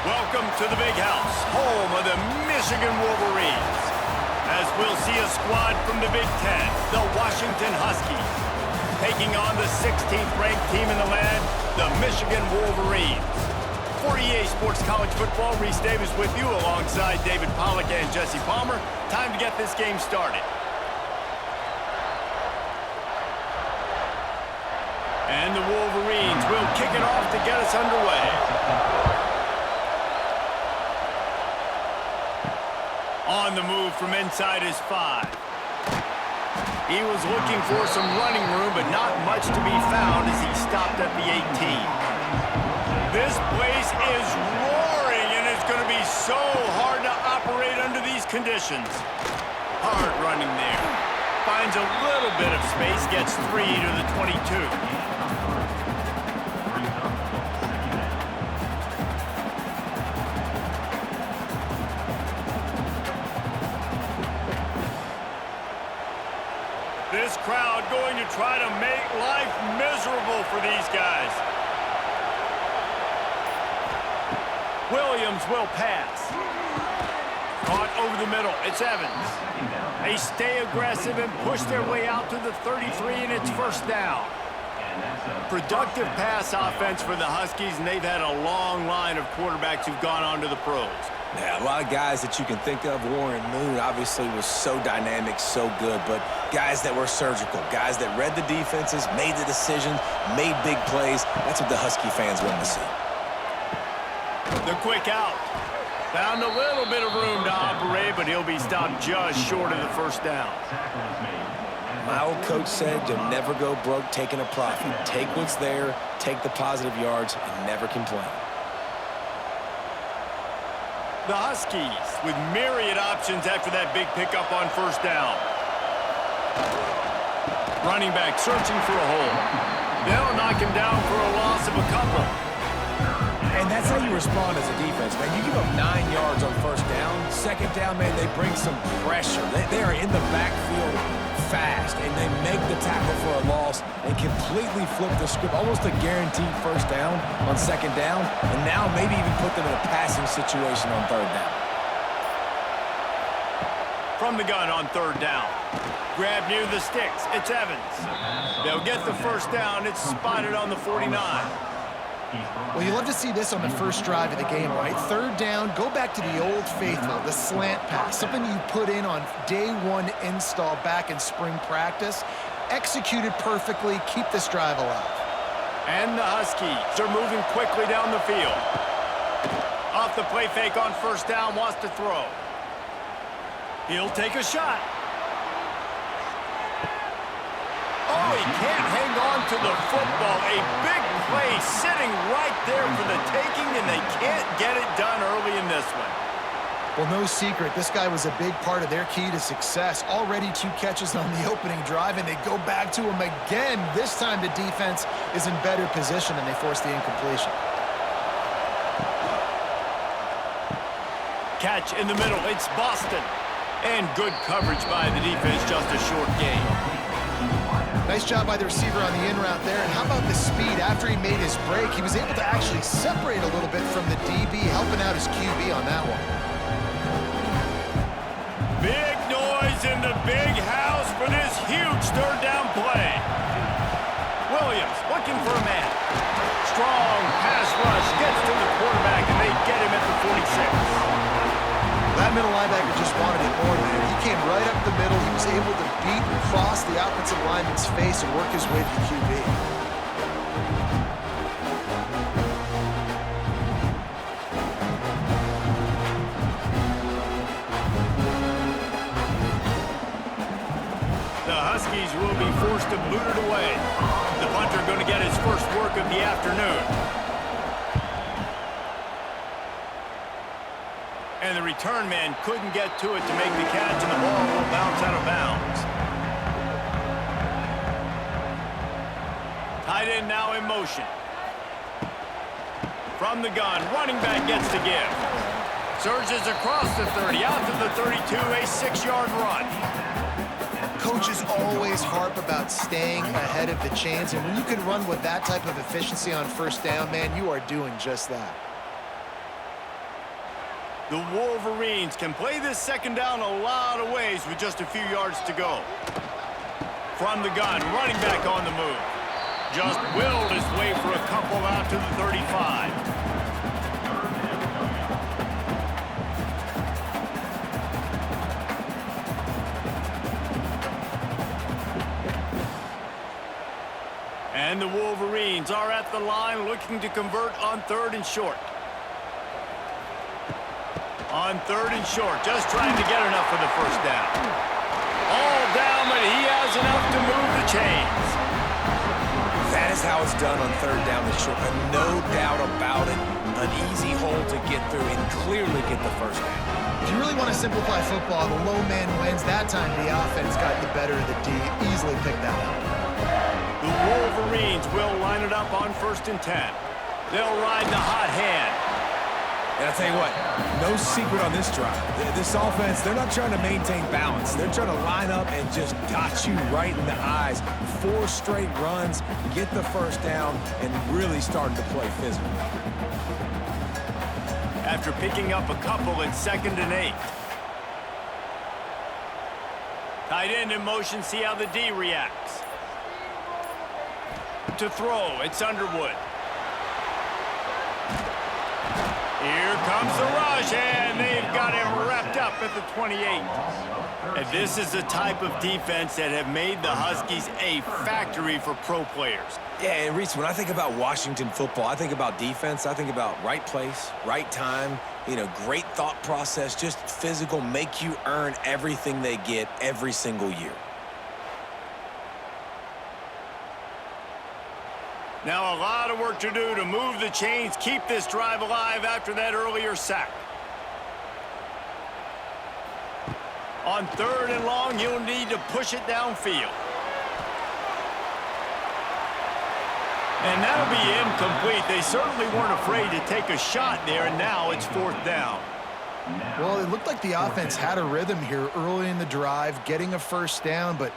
Welcome to the Big House, home of the Michigan Wolverines. As we'll see a squad from the Big Ten, the Washington Huskies, taking on the 16th ranked team in the land, the Michigan Wolverines. For EA Sports College Football, Reese Davis with you alongside David Pollack and Jesse Palmer. Time to get this game started. And the Wolverines will kick it off to get us underway. On the move from inside his 5. He was looking for some running room, but not much to be found as he stopped at the 18. This place is roaring, and it's going to be so hard to operate under these conditions. Hard running there. Finds a little bit of space, gets 3 to the 22. This crowd going to try to make life miserable for these guys. Williams will pass. Caught over the middle. It's Evans. They stay aggressive and push their way out to the 33, and it's first down. Productive pass offense for the Huskies, and they've had a long line of quarterbacks who've gone on to the pros. Yeah, a lot of guys that you can think of. Warren Moon obviously was so dynamic, so good, but guys that were surgical, guys that read the defenses, made the decisions, made big plays. That's what the Husky fans want to see. The quick out. Found a little bit of room to operate, but he'll be stopped just short of the first down. My old coach said you'll never go broke taking a profit. Take what's there, take the positive yards, and never complain. The Huskies with myriad options after that big pickup on first down. Running back searching for a hole. They'll knock him down for a loss of a couple. And that's how you respond as a defense, man. You give up 9 yards on first down. Second down, man, they bring some pressure. They are in the backfield fast, and they make the tackle for a loss and completely flip the script. Almost a guaranteed first down on second down, and now maybe even put them in a passing situation on third down. From the gun on third down. Grab near the sticks. It's Evans. They'll get the first down. It's spotted on the 49. Well, you love to see this on the first drive of the game, right? Third down, go back to the old faithful, the slant pass, something you put in on day one install back in spring practice. Executed perfectly, keep this drive alive. And the Huskies are moving quickly down the field. Off the play fake on first down, wants to throw. He'll take a shot. Oh, he can't hang on to the football. A big play sitting right there for the taking, and they can't get it done early in this one. Well, no secret, this guy was a big part of their key to success. Already 2 catches on the opening drive, and they go back to him again. This time the defense is in better position, and they force the incompletion. Catch in the middle. It's Boston. And good coverage by the defense, just a short gain. Nice job by the receiver on the in route there. And how about the speed? After he made his break, he was able to actually separate a little bit from the DB, helping out his QB on that one. Big noise in the Big House for this huge third down play. Williams looking for a man. Strong pass rush gets to the quarterback, and they get him at the 46. That middle linebacker just wanted it more, man. He came right up the middle. He was able to beat and cross the offensive lineman's face and work his way to the QB. The Huskies will be forced to boot it away. The punter going to get his first work of the afternoon. And the return man couldn't get to it to make the catch, and the ball will bounce out of bounds. Tight end now in motion. From the gun, running back gets to give. Surges across the 30, out to the 32, a 6-yard run. Coaches always harp about staying ahead of the chains, and when you can run with that type of efficiency on first down, man, you are doing just that. The Wolverines can play this second down a lot of ways with just a few yards to go. From the gun, running back on the move. Just willed his way for a couple out to the 35. And the Wolverines are at the line looking to convert on 3rd and short. On 3rd and short, just trying to get enough for the first down. All down, but he has enough to move the chains. That is how it's done on 3rd down and short. No doubt about it. An easy hole to get through and clearly get the first down. If you really want to simplify football, the low man wins. That time the offense got the better of the D. Easily picked that up. The Wolverines will line it up on 1st and 10. They'll ride the hot hand. And I'll tell you what, no secret on this drive. This offense, they're not trying to maintain balance. They're trying to line up and just dot you right in the eyes. 4 straight runs, get the first down, and really starting to play physical. After picking up a couple in 2nd and 8. Tight end in motion, see how the D reacts. To throw, it's Underwood. Here comes the rush, and they've got him wrapped up at the 28. And this is the type of defense that have made the Huskies a factory for pro players. Yeah, and Reese, when I think about Washington football, I think about defense, I think about right place, right time, great thought process, just physical, make you earn everything they get every single year. Now a lot of work to do to move the chains, keep this drive alive after that earlier sack. On 3rd and long, you'll need to push it downfield. And that'll be incomplete. They certainly weren't afraid to take a shot there, and now it's 4th down. Well, it looked like the offense had a rhythm here early in the drive, getting a first down, but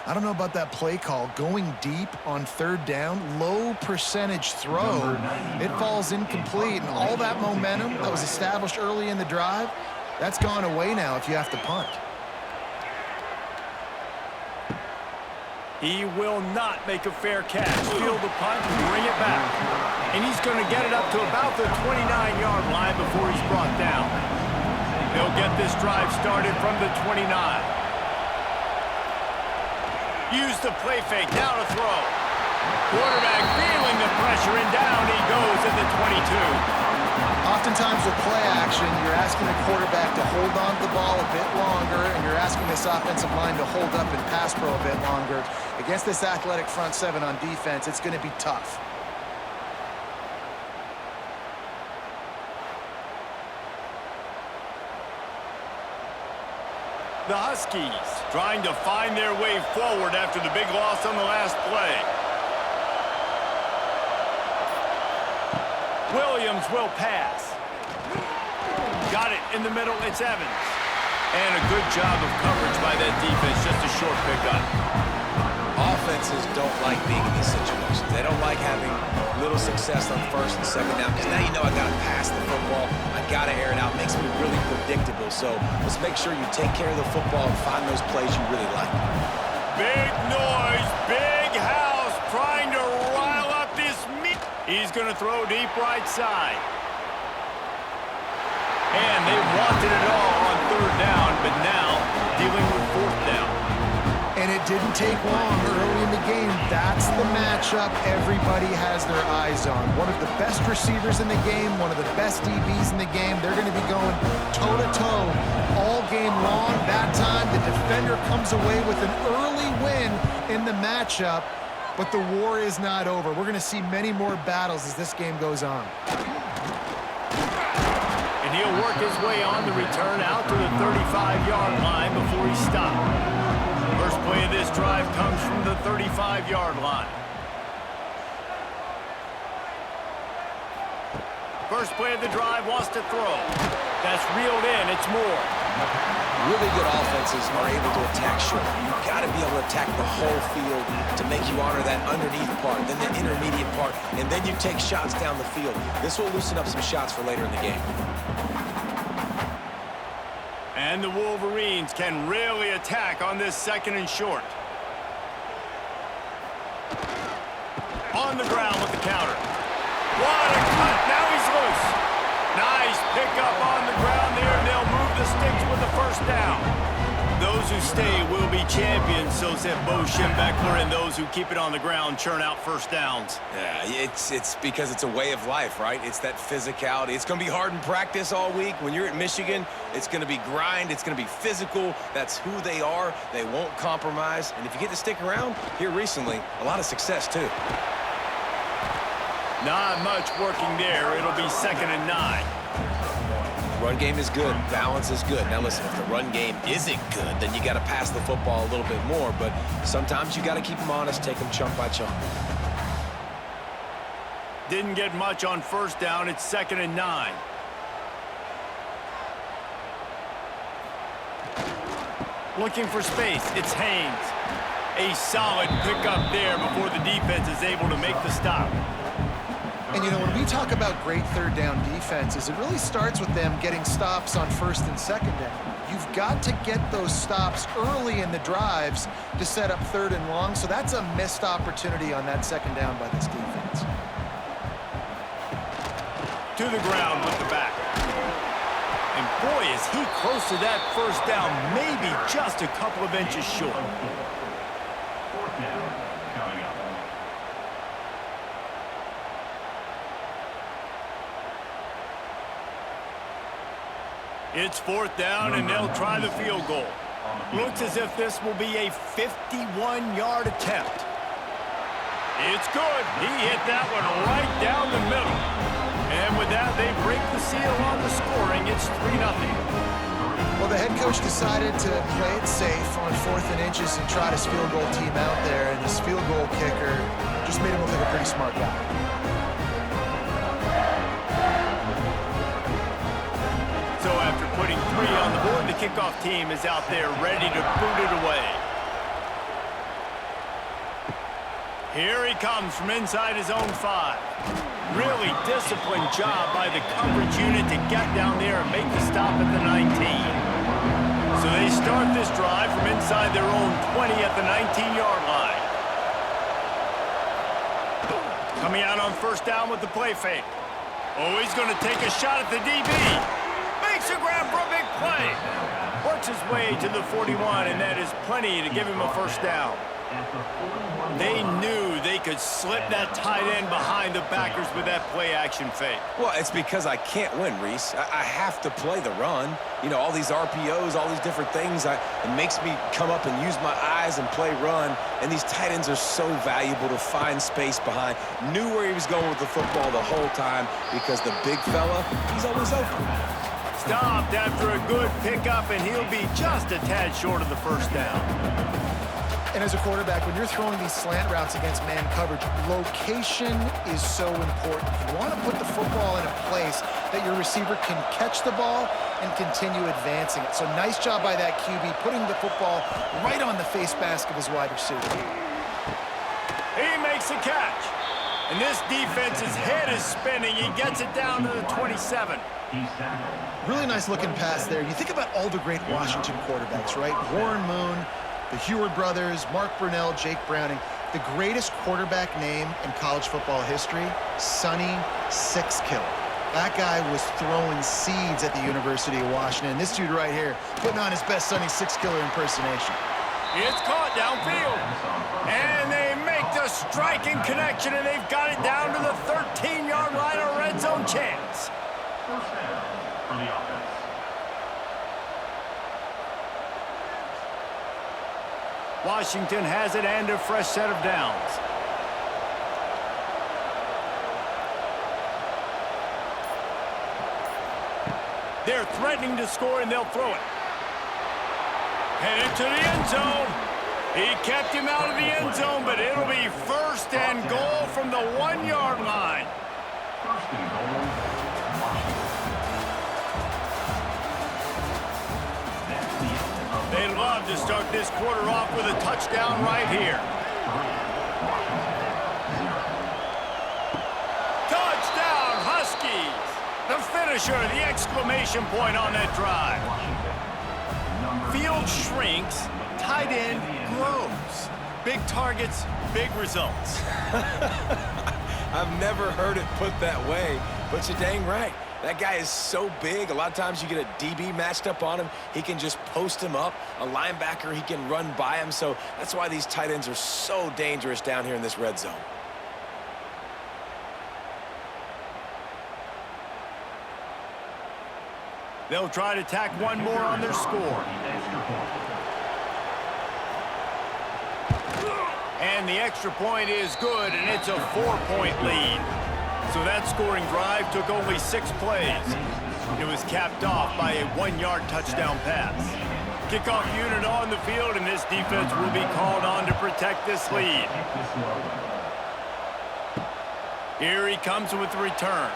I don't know about that play call. Going deep on 3rd down, low percentage throw. It falls incomplete, and all that momentum that was established early in the drive, that's gone away now if you have to punt. He will not make a fair catch. Field the punt and bring it back. And he's going to get it up to about the 29-yard line before he's brought down. He'll get this drive started from the 29. Use the play fake, now to throw. Quarterback feeling the pressure, and down he goes at the 22. Oftentimes with play action, you're asking the quarterback to hold on to the ball a bit longer, and you're asking this offensive line to hold up and pass pro a bit longer. Against this athletic front seven on defense, it's going to be tough. The Huskies trying to find their way forward after the big loss on the last play. Williams will pass. Got it in the middle, it's Evans. And a good job of coverage by that defense, just a short pickup. Offenses don't like being in these situations. They don't like having little success on 1st and 2nd down, because now you know I got to pass the football. I got to air it out. It makes me really predictable. So let's make sure you take care of the football and find those plays you really like. Big noise, big house, trying to rile up this meat. He's going to throw deep right side. And they wanted it all on 3rd down, but now dealing with 4th down. And it didn't take long early in the game. That's the matchup everybody has their eyes on. One of the best receivers in the game, one of the best DBs in the game. They're going to be going toe-to-toe all game long. That time, the defender comes away with an early win in the matchup, but the war is not over. We're going to see many more battles as this game goes on. And he'll work his way on the return out to the 35-yard line before he stopped. First play of this drive comes from the 35-yard line. First play of the drive wants to throw. That's reeled in. It's Moore. Really good offenses are able to attack short. You've got to be able to attack the whole field to make you honor that underneath part, then the intermediate part, and then you take shots down the field. This will loosen up some shots for later in the game. And the Wolverines can really attack on this 2nd and short. On the ground with the counter. What a cut. Now he's loose. Nice pickup on the ground there, and they'll move the sticks with the 1st down. Those who stay will be champions, so said Bo Schembechler, and those who keep it on the ground churn out 1st downs. Yeah, it's because it's a way of life, right? It's that physicality. It's going to be hard in practice all week. When you're at Michigan, it's going to be grind. It's going to be physical. That's who they are. They won't compromise. And if you get to stick around, here recently, a lot of success, too. Not much working there. It'll be 2nd and 9. Run game is good. Balance is good. Now, listen, if the run game isn't good, then you got to pass the football a little bit more. But sometimes you got to keep them honest, take them chunk by chunk. Didn't get much on 1st down. It's 2nd and 9. Looking for space. It's Haynes. A solid pickup there before the defense is able to make the stop. And, you know, when we talk about great 3rd down defenses, it really starts with them getting stops on 1st and 2nd down. You've got to get those stops early in the drives to set up 3rd and long, so that's a missed opportunity on that 2nd down by this defense. To the ground with the back. And boy, is he close to that 1st down, maybe just a couple of inches short. 4th down, coming up. It's 4th down, and they'll try the field goal. Looks as if this will be a 51-yard attempt. It's good. He hit that one right down the middle. And with that, they break the seal on the scoring. It's 3-0. Well, the head coach decided to play it safe on 4th and inches and trot his field goal team out there, and his field goal kicker just made him look like a pretty smart guy. So after putting 3 on the board, the kickoff team is out there ready to boot it away. Here he comes from inside his own 5. Really disciplined job by the coverage unit to get down there and make the stop at the 19. So they start this drive from inside their own 20 at the 19-yard line. Coming out on 1st down with the play fake. Oh, he's going to take a shot at the DB. Makes a grab for a big play. Works his way to the 41, and that is plenty to give him a 1st down. They knew they could slip that tight end behind the backers with that play-action fake. Well, it's because I can't win, Reese. I have to play the run. You know, all these RPOs, all these different things, it makes me come up and use my eyes and play run. And these tight ends are so valuable to find space behind. Knew where he was going with the football the whole time because the big fella, he's always open. Stopped after a good pickup, and he'll be just a tad short of the 1st down. And as a quarterback, when you're throwing these slant routes against man coverage, location is so important. You want to put the football in a place that your receiver can catch the ball and continue advancing it. So nice job by that QB, putting the football right on the face mask of his wide receiver. He makes a catch. And this defense's head is spinning. He gets it down to the 27. Really nice looking pass there. You think about all the great Washington quarterbacks, right? Warren Moon, the Heward brothers, Mark Brunell, Jake Browning. The greatest quarterback name in college football history, Sonny Sixkiller. That guy was throwing seeds at the University of Washington. This dude right here, putting on his best Sonny Sixkiller impersonation. It's caught downfield. And they make the striking connection, and they've got it down to the 13-yard line, a red zone chance. 1st down for the offense. Washington has it and a fresh set of downs. They're threatening to score, and they'll throw it. Headed to the end zone. He kept him out of the end zone, but it'll be 1st and goal from the 1-yard line. 1st and goal, Washington. They'd love to start this quarter off with a touchdown right here. Touchdown, Huskies! The finisher, the exclamation point on that drive. Field shrinks, tight end grows. Big targets, big results. I've never heard it put that way, but you're dang right. That guy is so big, a lot of times you get a DB matched up on him. He can just post him up. A linebacker, he can run by him. So that's why these tight ends are so dangerous down here in this red zone. They'll try to tack one more on their score. And the extra point is good, and it's a 4-point lead. So that scoring drive took only 6 plays. It was capped off by a 1-yard touchdown pass. Kickoff unit on the field, and this defense will be called on to protect this lead. Here he comes with the return.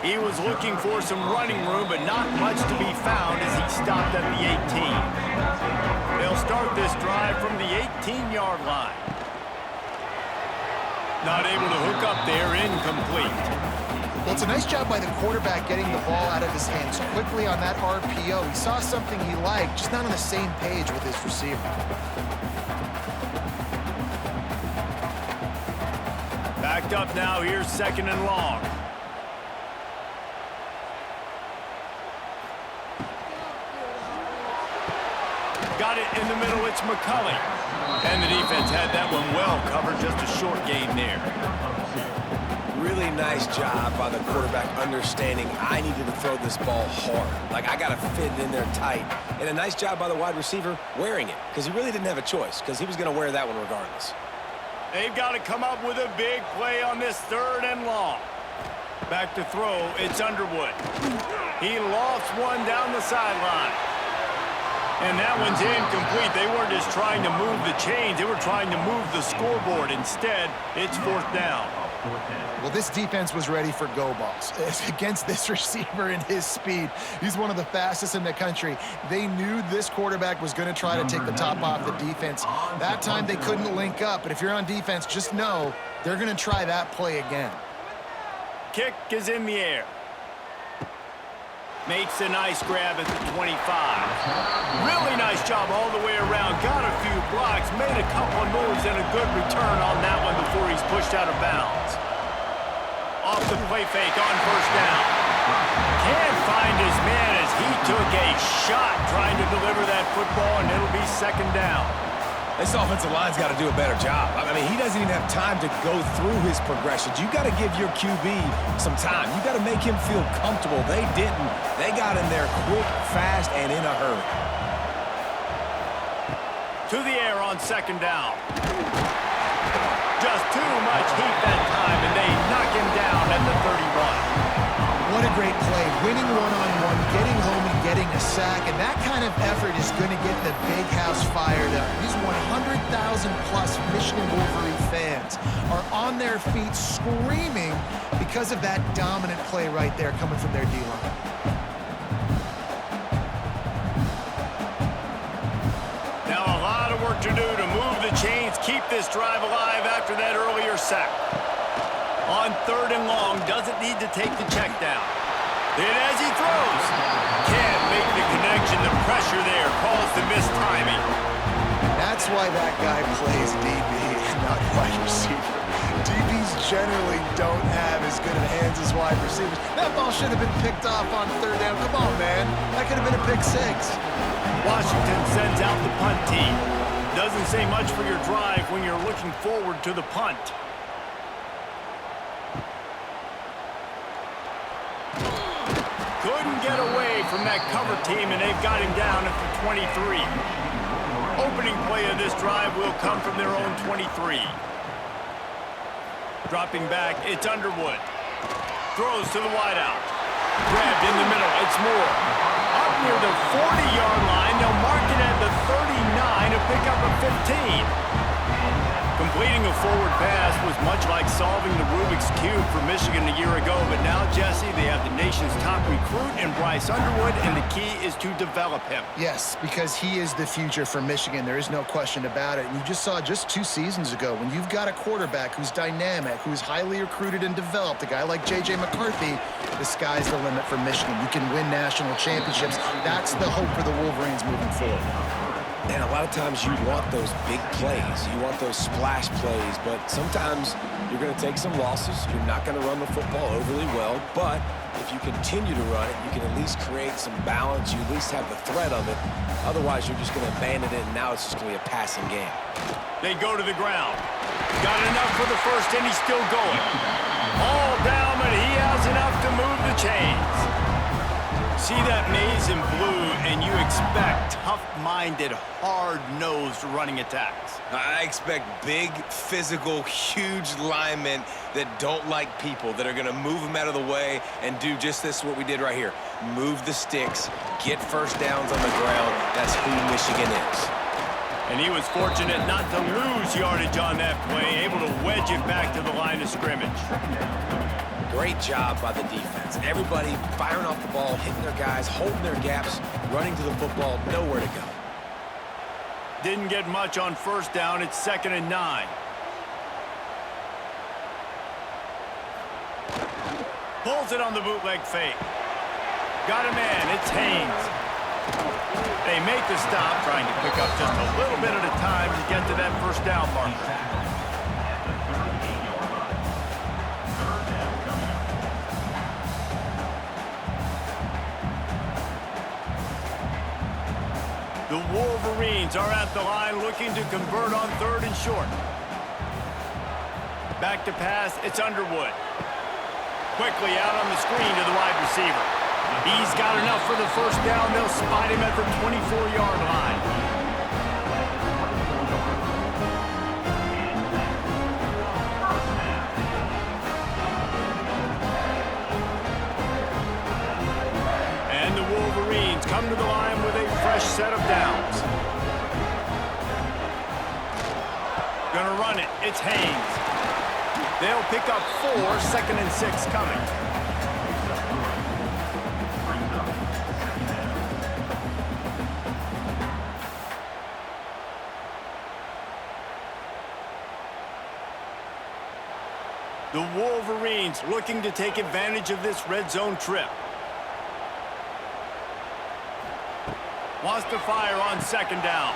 He was looking for some running room, but not much to be found as he stopped at the 18. They'll start this drive from the 18-yard line. Not able to hook up there, incomplete. Well, it's a nice job by the quarterback getting the ball out of his hands quickly on that RPO. He saw something he liked, just not on the same page with his receiver. Backed up now, here's 2nd and long. Got it in the middle, it's McCulley. And the defense had that one well covered, just a short gain there. Really nice job by the quarterback understanding I needed to throw this ball hard. Like, I got to fit it in there tight. And a nice job by the wide receiver wearing it, because he really didn't have a choice, because he was going to wear that one regardless. They've got to come up with a big play on this 3rd and long. Back to throw, it's Underwood. He lofts one down the sideline. And that one's incomplete. They weren't just trying to move the chains. They were trying to move the scoreboard. Instead, it's 4th down. Well, this defense was ready for go balls. Against this receiver and his speed, he's one of the fastest in the country. They knew this quarterback was going to try to take the top off the defense. That time they couldn't link up, but if you're on defense, just know they're going to try that play again. Kick is in the air. Makes a nice grab at the 25. Really nice job all the way around. Got a few blocks, made a couple of moves, and a good return on that one before he's pushed out of bounds. Off the play fake on 1st down. Can't find his man as he took a shot trying to deliver that football, and it'll be 2nd down. This offensive line's got to do a better job. I mean, he doesn't even have time to go through his progressions. You got to give your QB some time. You got to make him feel comfortable. They didn't. They got in there quick, fast, and in a hurry. To the air on 2nd down. Just too much heat that time, and they knock him down at the 31. What a great play. Winning one-on-one, getting home and getting a sack, and that kind of effort is going to get the big house fired up. These 100,000-plus Michigan Wolverine fans are on their feet screaming because of that dominant play right there coming from their D-line. Now a lot of work to do to move the chains, keep this drive alive after that earlier sack. On 3rd and long, doesn't need to take the check down. Then as he throws, can't make the connection. The pressure there caused the missed timing. That's why that guy plays DB, not wide receiver. DBs generally don't have as good of hands as wide receivers. That ball should have been picked off on 3rd down. Come on, man. That could have been a pick 6. Washington sends out the punt team. Doesn't say much for your drive when you're looking forward to the punt. Couldn't get away from that cover team, and they've got him down at the 23. Opening play of this drive will come from their own 23. Dropping back, it's Underwood. Throws to the wideout. Grabbed in the middle, it's Moore. Up near the 40-yard line, they'll mark it at the 39 to pick up a 15. Completing a forward pass was much like solving the Rubik's Cube for Michigan a year ago, but now, Jesse, they have the nation's top recruit in Bryce Underwood, and the key is to develop him. Yes, because he is the future for Michigan. There is no question about it. And you just saw just 2 seasons ago, when you've got a quarterback who's dynamic, who's highly recruited and developed, a guy like J.J. McCarthy, the sky's the limit for Michigan. You can win national championships. That's the hope for the Wolverines moving forward. And a lot of times you want those big plays. You want those splash plays, but sometimes you're going to take some losses. You're not going to run the football overly well, but if you continue to run it, you can at least create some balance. You at least have the threat of it. Otherwise, you're just going to abandon it, and now it's just going to be a passing game. They go to the ground. Got enough for the first, and he's still going. All down, but he has enough to move the chains. See that maze in blue, and you expect tough-minded, hard-nosed running attacks. I expect big, physical, huge linemen that don't like people, that are going to move them out of the way and do just this, what we did right here. Move the sticks, get first downs on the ground. That's who Michigan is. And he was fortunate not to lose yardage on that play, able to wedge it back to the line of scrimmage. Great job by the defense. Everybody firing off the ball, hitting their guys, holding their gaps, running to the football, nowhere to go. Didn't get much on first down. It's 2nd and 9. Pulls it on the bootleg fake. Got a man. It's Haynes. They make the stop, trying to pick up just a little bit at a time to get to that first down marker. The Wolverines are at the line looking to convert on 3rd and short. Back to pass, it's Underwood. Quickly out on the screen to the wide receiver. He's got enough for the first down. They'll spot him at the 24-yard line. And the Wolverines come to the line with a fresh set of downs. Gonna run it. It's Haynes. They'll pick up 4, 2nd and 6 coming. The Wolverines looking to take advantage of this red zone trip. Wants to fire on 2nd down.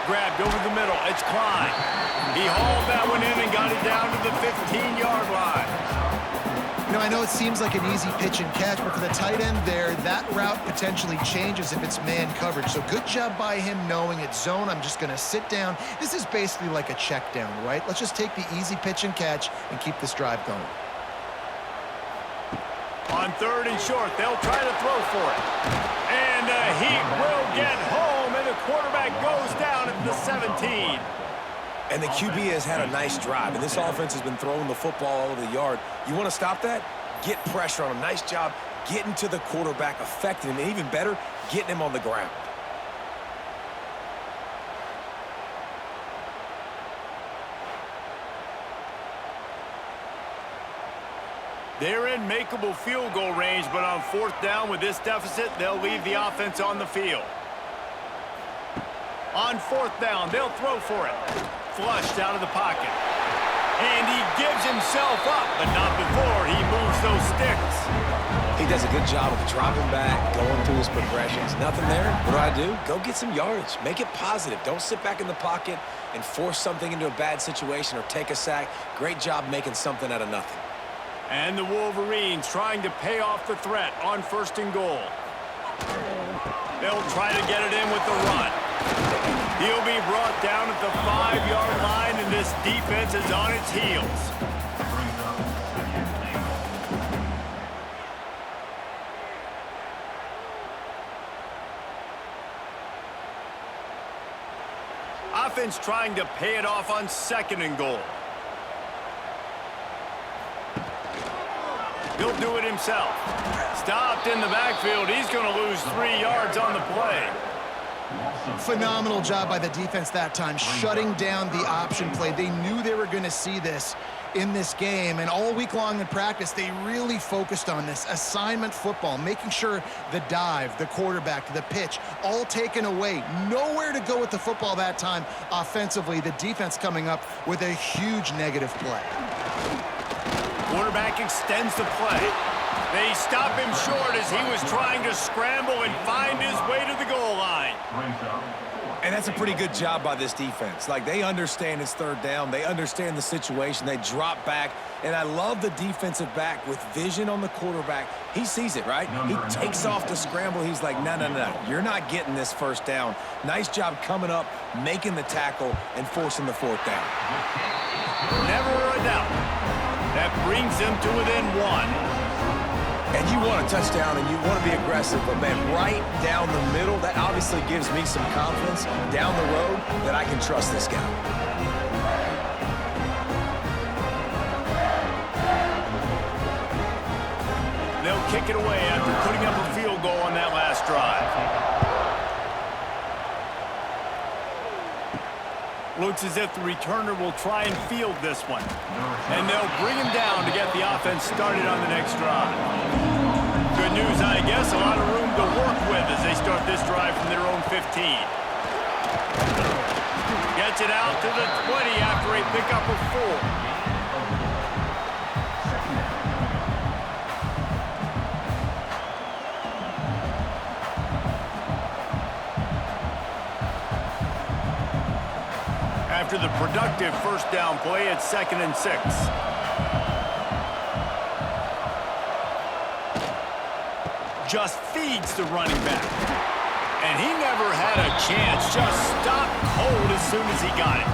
Grabbed over the middle. It's Klein. He hauled that one in and got it down to the 15-yard line. You know, I know it seems like an easy pitch and catch, but for the tight end there, that route potentially changes if it's man coverage. So good job by him knowing it's zone. I'm just going to sit down. This is basically like a check down, right? Let's just take the easy pitch and catch and keep this drive going. On 3rd and short, they'll try to throw for it. And he will get home, and the quarterback goes down at the 17. And the QB has had a nice drive, and this offense has been throwing the football all over the yard. You want to stop that? Get pressure on him. Nice job getting to the quarterback, affecting him, and even better, getting him on the ground. They're in makeable field goal range, but on 4th down with this deficit, they'll leave the offense on the field. On 4th down, they'll throw for it. Flushed out of the pocket. And he gives himself up, but not before he moves those sticks. He does a good job of dropping back, going through his progressions. Nothing there. What do? Go get some yardage. Make it positive. Don't sit back in the pocket and force something into a bad situation or take a sack. Great job making something out of nothing. And the Wolverines trying to pay off the threat on 1st and goal. They'll try to get it in with the run. He'll be brought down at the 5-yard line, and this defense is on its heels. Offense trying to pay it off on 2nd and goal. He'll do it himself. Stopped in the backfield. He's going to lose 3 yards on the play. Phenomenal job by the defense that time, shutting down the option play. They knew they were going to see this in this game, and all week long in practice, they really focused on this assignment football, making sure the dive, the quarterback, the pitch, all taken away. Nowhere to go with the football that time offensively. The defense coming up with a huge negative play. Quarterback extends the play. They stop him short as he was trying to scramble and find his way to the goal line. And that's a pretty good job by this defense. Like, they understand it's third down. They understand the situation. They drop back. And I love the defensive back with vision on the quarterback. He sees it, right? He takes off the scramble. He's like, no, no, no. You're not getting this first down. Nice job coming up, making the tackle, and forcing the fourth down. Never a doubt. That brings them to within one. And you want a touchdown and you want to be aggressive, but, man, right down the middle, that obviously gives me some confidence down the road that I can trust this guy. They'll kick it away after putting up a field goal on that last drive. Looks as if the returner will try and field this one. And they'll bring him down to get the offense started on the next drive. Good news, I guess, a lot of room to work with as they start this drive from their own 15. Gets it out to the 20 after a pickup of 4. After the productive first down play, it's 2nd and 6. Just feeds the running back. And he never had a chance. Just stopped cold as soon as he got it.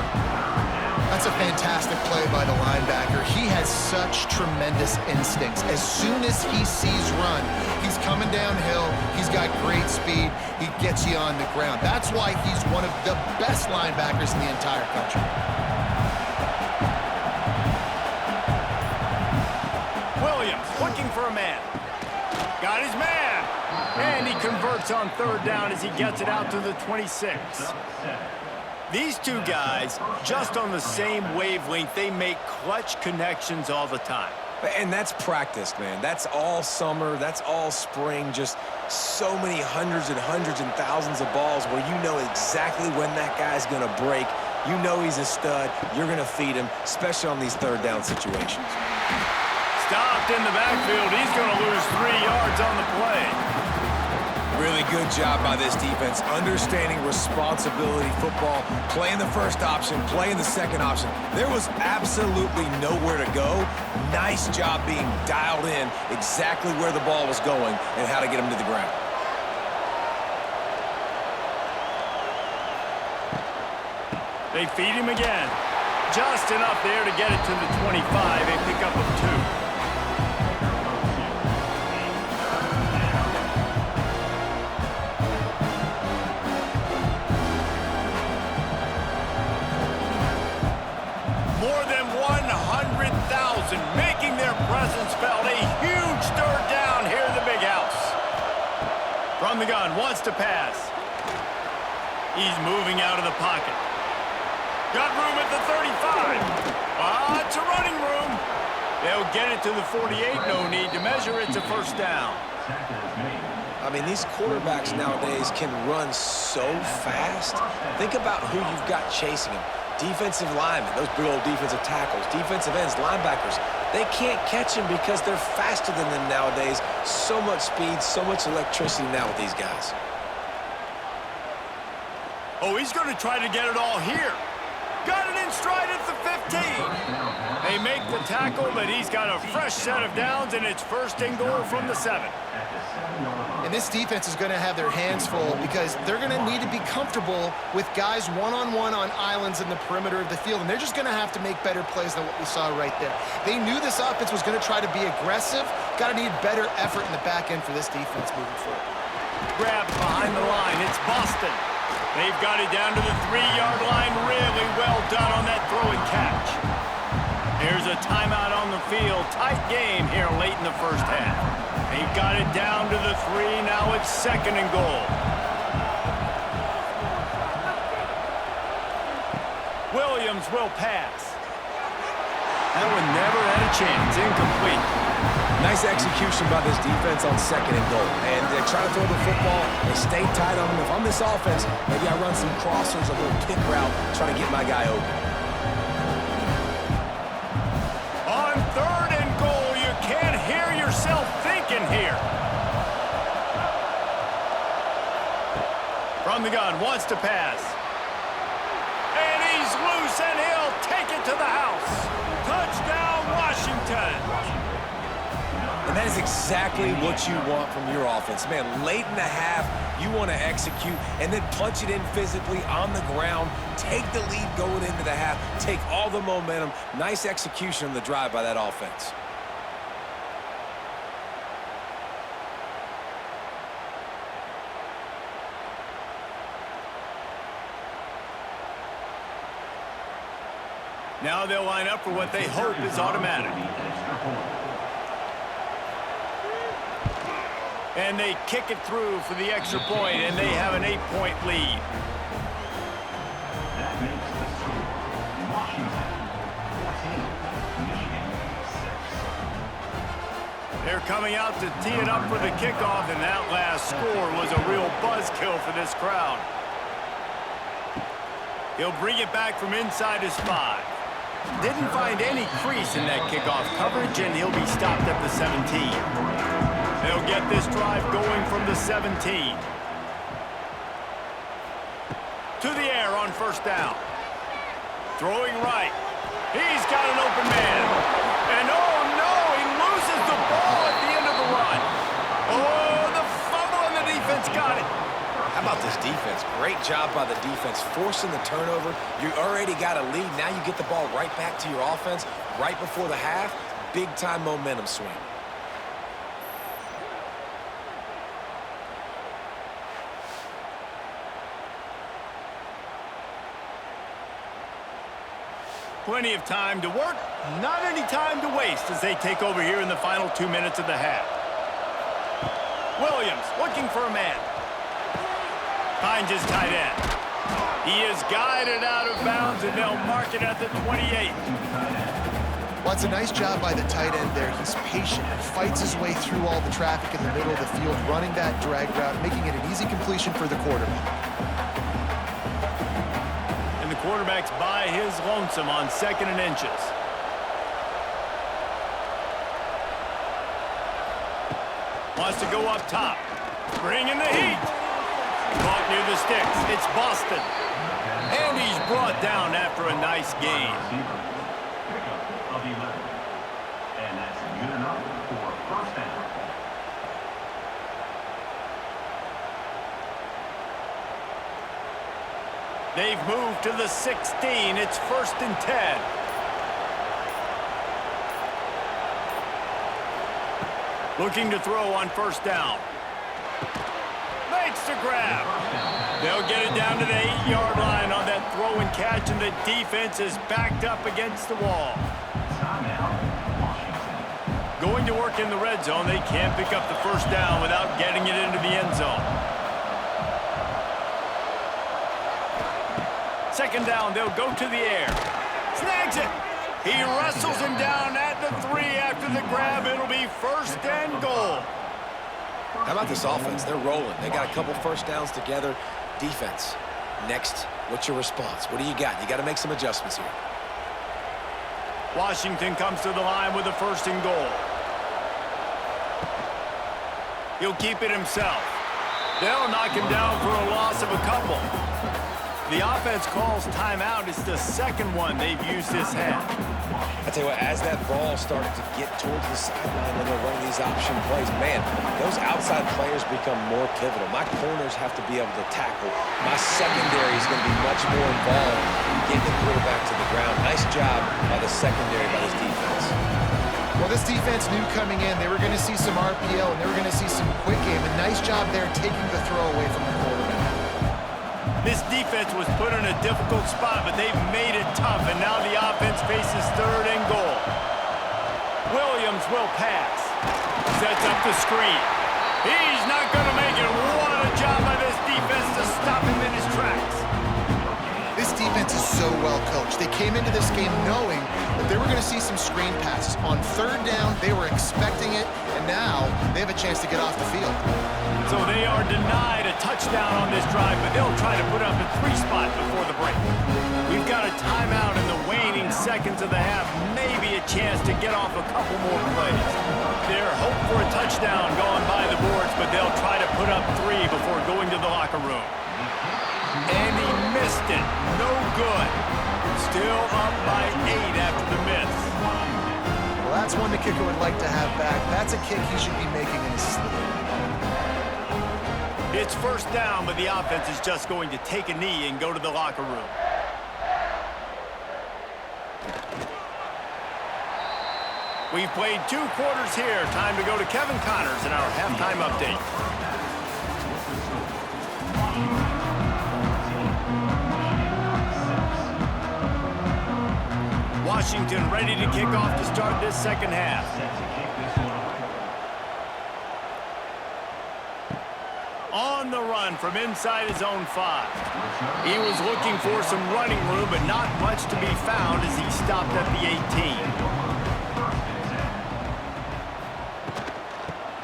That's a fantastic play by the linebacker. He has such tremendous instincts. As soon as he sees run, he's coming downhill. He's got great speed. He gets you on the ground. That's why he's one of the best linebackers in the entire country. Williams looking for a man. Got his man. And he converts on third down as he gets it out to the 26. These two guys, just on the same wavelength, they make clutch connections all the time. And that's practice, man. That's all summer. That's all spring. Just so many hundreds and thousands of balls where you know exactly when that guy's going to break. You know he's a stud. You're going to feed him, especially on these third down situations. Stopped in the backfield. He's going to lose 3 yards on the play. Really good job by this defense, understanding responsibility football, playing the first option, playing the second option. There was absolutely nowhere to go. Nice job being dialed in exactly where the ball was going and how to get him to the ground. They feed him again. Just enough there to get it to the 25, a pickup of 2. Making their presence felt. A huge third down here in the big house. From the gun, wants to pass. He's moving out of the pocket. Got room at the 35. It's a running room. They'll get it to the 48. No need to measure. It's a first down. I mean, these quarterbacks nowadays can run so fast. Think about who you've got chasing them. Defensive linemen, those big old defensive tackles, defensive ends, linebackers, they can't catch him because they're faster than them nowadays. So much speed, so much electricity now with these guys. Oh, he's going to try to get it all here. Got it in stride at the 15. They make the tackle, but he's got a fresh set of downs, and it's 1st and goal from the 7. And this defense is going to have their hands full because they're going to need to be comfortable with guys one-on-one on islands in the perimeter of the field, and they're just going to have to make better plays than what we saw right there. They knew this offense was going to try to be aggressive. Got to need better effort in the back end for this defense moving forward. Grab behind the line. It's Boston. They've got it down to the 3-yard line. Really well done on that throw and catch. There's a timeout on the field. Tight game here late in the first half. They've got it down to the 3. Now it's 2nd and goal. Williams will pass. That one never had a chance. Incomplete. Nice execution by this defense on 2nd and goal. And they try to throw the football. They stay tight on them. If I'm this offense, maybe I run some crossers, a little kick route, try to get my guy open. On 3rd and goal, you can't hear yourself thinking here. From the gun, wants to pass. And he's loose, and he'll take it to the house. Touchdown, Washington. And that is exactly what you want from your offense. Man, late in the half, you want to execute and then punch it in physically on the ground, take the lead going into the half, take all the momentum. Nice execution on the drive by that offense. Now they'll line up for what they hope is automatic. And they kick it through for the extra point, and they have an 8-point lead. That makes the score Washington 14, Michigan 6. They're coming out to tee it up for the kickoff, and that last score was a real buzzkill for this crowd. He'll bring it back from inside his 5. Didn't find any crease in that kickoff coverage, and he'll be stopped at the 17. They'll get this drive going from the 17. To the air on 1st down. Throwing right. He's got an open man. And oh no, he loses the ball at the end of the run. Oh, the fumble and the defense got it. How about this defense? Great job by the defense, forcing the turnover. You already got a lead. Now you get the ball right back to your offense right before the half. Big-time momentum swing. Plenty of time to work, not any time to waste as they take over here in the final 2 minutes of the half. Williams looking for a man. Finds his tight end. He is guided out of bounds, and they'll mark it at the 28. Well, it's a nice job by the tight end there. He's patient and fights his way through all the traffic in the middle of the field, running that drag route, making it an easy completion for the quarterback. And the quarterback's by his lonesome on 2nd and inches. Wants to go up top. Bring in the heat. Caught near the sticks. It's Boston. And he's brought down after a nice gain. Pickup of 11. And that's good enough for 1st down. They've moved to the 16. It's 1st and 10. Looking to throw on 1st down. Makes the grab. They'll get it down to the 8-yard line on that throw and catch, and the defense is backed up against the wall. Timeout, Washington. Going to work in the red zone. They can't pick up the 1st down without getting it into the end zone. 2nd down, they'll go to the air. Snags it. He wrestles him down at the 3 after the grab. It'll be 1st and goal. How about this offense? They're rolling. They got a couple 1st downs together. Defense. Next, what's your response? What do you got? You got to make some adjustments here. Washington comes to the line with a 1st and goal. He'll keep it himself. They'll knock him down for a loss of a couple. The offense calls timeout. It's the 2nd one they've used this half. I tell you what, as that ball started to get towards the sideline when they're running these option plays, man, those outside players become more pivotal. My corners have to be able to tackle. My secondary is going to be much more involved in getting the quarterback to the ground. Nice job by the secondary, by this defense. Well, this defense knew coming in they were going to see some RPO and they were going to see some quick game. A nice job there taking the throw away from the quarterback. This defense was put in a difficult spot, but they've made it tough, and now the offense faces 3rd and goal. Williams will pass. Sets up the screen. He's not going to make it. What a job by this defense to stop him in his tracks. This defense defense is so well coached. They came into this game knowing that they were going to see some screen passes. On third down, they were expecting it, and now they have a chance to get off the field. So they are denied a touchdown on this drive, but they'll try to put up a 3-spot before the break. We've got a timeout in the waning seconds of the half, maybe a chance to get off a couple more plays. They're hoping for a touchdown going by the boards, but they'll try to put up 3 before going to the locker room. And he missed it. No good. Still up by 8 after the miss. Well, that's one the kicker would like to have back. That's a kick he should be making in his sleep. It's first down, but the offense is just going to take a knee and go to the locker room. We've played 2 quarters here. Time to go to Kevin Connors in our halftime update. Washington ready to kick off to start this second half. On the run from inside his own 5. He was looking for some running room, but not much to be found as he stopped at the 18.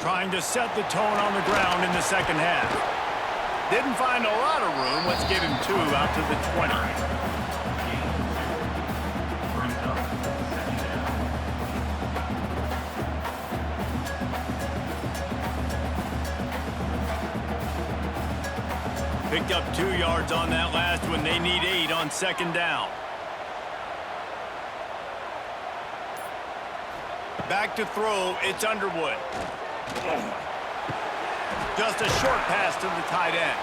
Trying to set the tone on the ground in the second half. Didn't find a lot of room. Let's give him 2 out to the 20. Picked up 2 yards on that last one. They need 8 on second down. Back to throw. It's Underwood. Just a short pass to the tight end.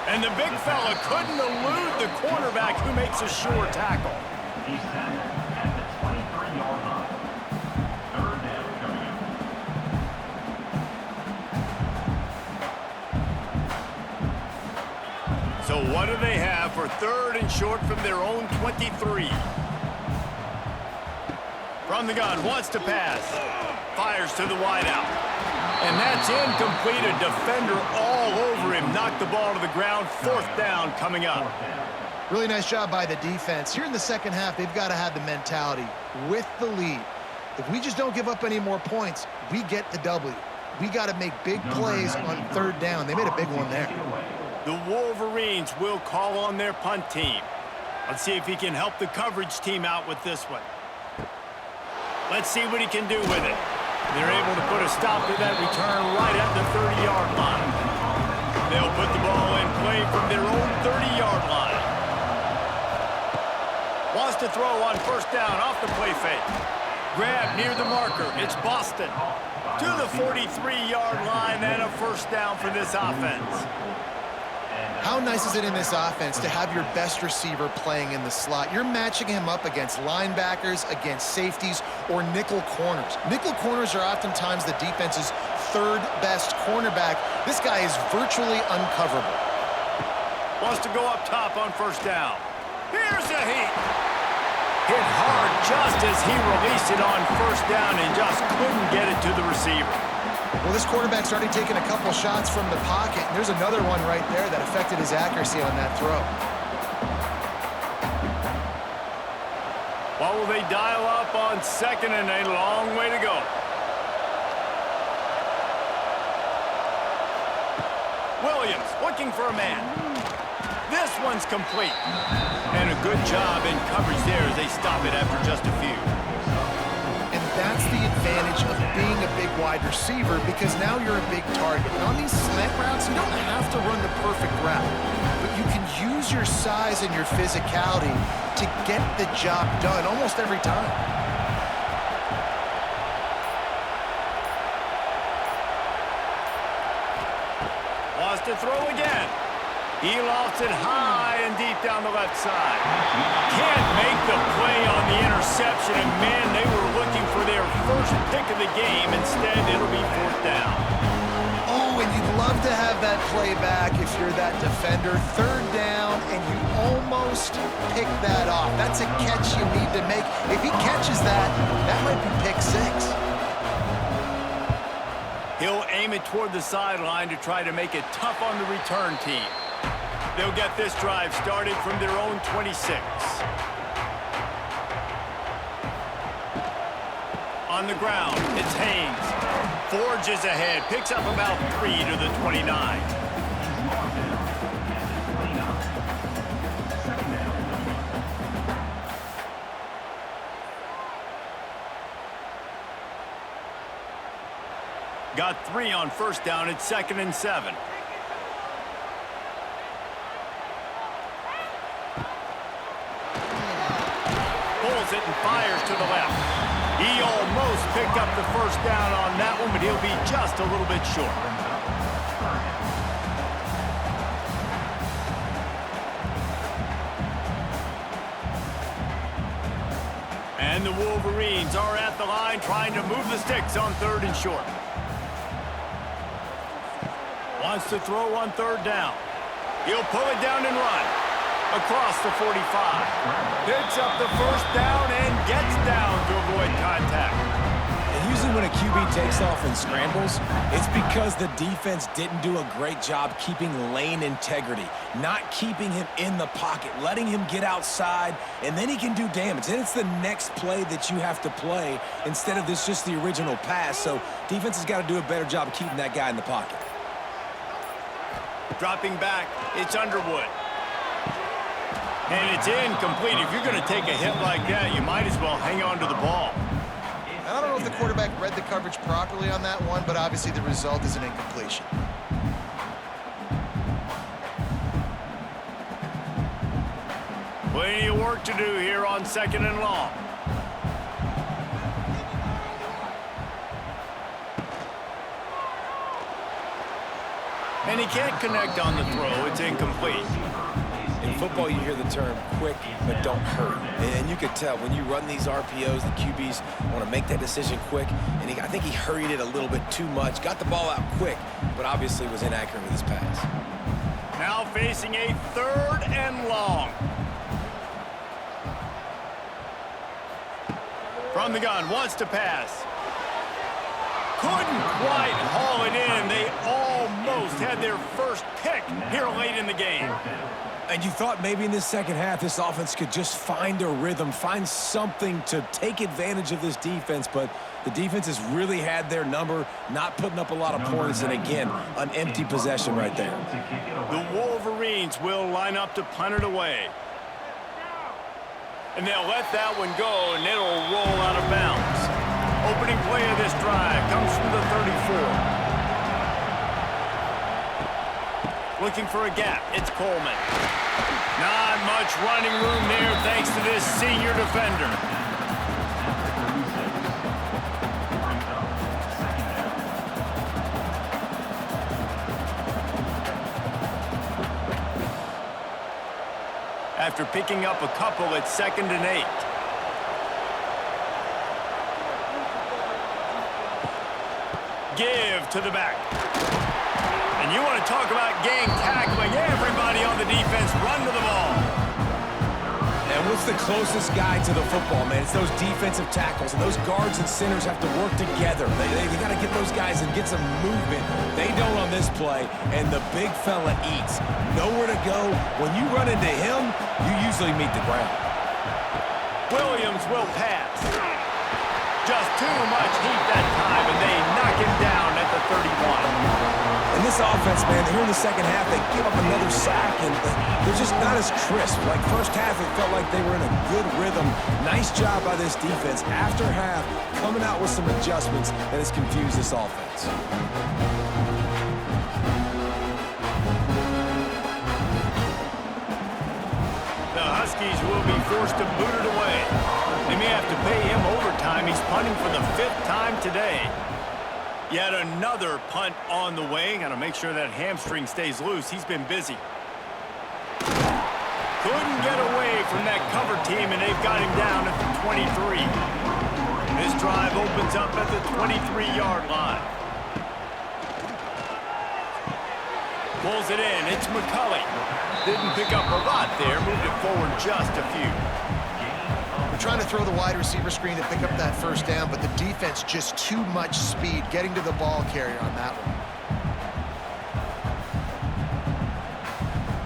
And the big fella couldn't elude the cornerback who makes a sure tackle. He's tackled at the 23-yard line. Third down coming up. So what do they have for third and short from their own 23? From the gun, wants to pass. Fires to the wideout. And that's incomplete. A defender all over him. Knocked the ball to the ground. Fourth down coming up. Really nice job by the defense. Here in the second half, they've got to have the mentality with the lead. If we just don't give up any more points, we get the W. We got to make big plays on third down. They made a big one there. The Wolverines will call on their punt team. Let's see if he can help the coverage team out with this one. Let's see what he can do with it. They're able to put a stop to that return right at the 30-yard line. They'll put the ball in play from their own 30-yard line. Wants to throw on first down off the play fake. Grab near the marker. It's Boston. To the 43-yard line and a first down for this offense. How nice is it in this offense to have your best receiver playing in the slot? You're matching him up against linebackers, against safeties, or nickel corners. Nickel corners are oftentimes the defense's third best cornerback. This guy is virtually uncoverable. Wants to go up top on first down. Here's the heat. Hit hard just as he released it on first down and just couldn't get it to the receiver. Well, this quarterback started taking a couple shots from the pocket. And there's another one right there that affected his accuracy on that throw. What will they dial up on second and a long way to go? Williams looking for a man. This one's complete. And a good job in coverage there as they stop it after just a few. And that's the advantage of being a big wide receiver, because now you're a big target. And on these slant routes, you don't have to run the perfect route, but you can use your size and your physicality to get the job done almost every time. Wants to throw again. He lofts it high and deep down the left side. Can't make the play on the interception, and man, they were looking for their first pick of the game. Instead, it'll be fourth down. Oh, and you'd love to have that play back if you're that defender. Third down, and you almost pick that off. That's a catch you need to make. If he catches that, that might be pick 6. He'll aim it toward the sideline to try to make it tough on the return team. They'll get this drive started from their own 26. On the ground, it's Haynes. Forges ahead, picks up about 3 to the 29. Got 3 on first down. It's 2nd and 7. Pulls it and fires to the left. He almost picked up the first down on that one, but he'll be just a little bit short. And the Wolverines are at the line trying to move the sticks on 3rd and short. Wants to throw on 3rd down. He'll pull it down and run. Across the 45. Picks up the first down and gets down to avoid contact. And usually when a QB takes off and scrambles, it's because the defense didn't do a great job keeping lane integrity, not keeping him in the pocket, letting him get outside, and then he can do damage. Then it's the next play that you have to play instead of this just the original pass. So defense has got to do a better job of keeping that guy in the pocket. Dropping back, it's Underwood. And it's incomplete. If you're going to take a hit like that, you might as well hang on to the ball. And I don't know if the quarterback read the coverage properly on that one, but obviously the result is an incompletion. Plenty of work to do here on 2nd and long. And he can't connect on the throw. It's incomplete. In football, you hear the term quick, but don't hurry. And you could tell when you run these RPOs, the QBs want to make that decision quick. And I think he hurried it a little bit too much. Got the ball out quick, but obviously was inaccurate with his pass. Now facing a 3rd and long. From the gun, wants to pass. Couldn't quite haul it in. They almost had their first pick here late in the game. And you thought maybe in this second half, this offense could just find a rhythm, find something to take advantage of this defense, but the defense has really had their number, not putting up a lot of points, and again, an empty possession right there. The Wolverines will line up to punt it away. And they'll let that one go, and it'll roll out of bounds. Opening play of this drive comes from the 34. Looking for a gap. It's Coleman. Not much running room there thanks to this senior defender. After picking up a couple, it's 2nd and 8. Give to the back. And you want to talk about gang tackling. Everybody on the defense run to the ball. And what's the closest guy to the football, man? It's those defensive tackles, and those guards and centers have to work together. They got to get those guys and get some movement. They don't on this play, and the big fella eats. Nowhere to go. When you run into him, you usually meet the ground. Williams will pass. Just too much heat that time, and they knock him down at the 31. And this offense, man, here in the second half, they give up another sack, and they're just not as crisp. Like first half, it felt like they were in a good rhythm. Nice job by this defense. After half, coming out with some adjustments that has confused this offense. The Huskies will be forced to boot it away. They may have to pay him overtime. He's punting for the 5th time today. Yet another punt on the way. Got to make sure that hamstring stays loose. He's been busy. Couldn't get away from that cover team, and they've got him down at the 23. This drive opens up at the 23-yard line. Pulls it in. It's McCulley. Didn't pick up a lot there. Moved it forward just a few. We're trying to throw the wide receiver screen to pick up that first down, but the defense just too much speed getting to the ball carrier on that one.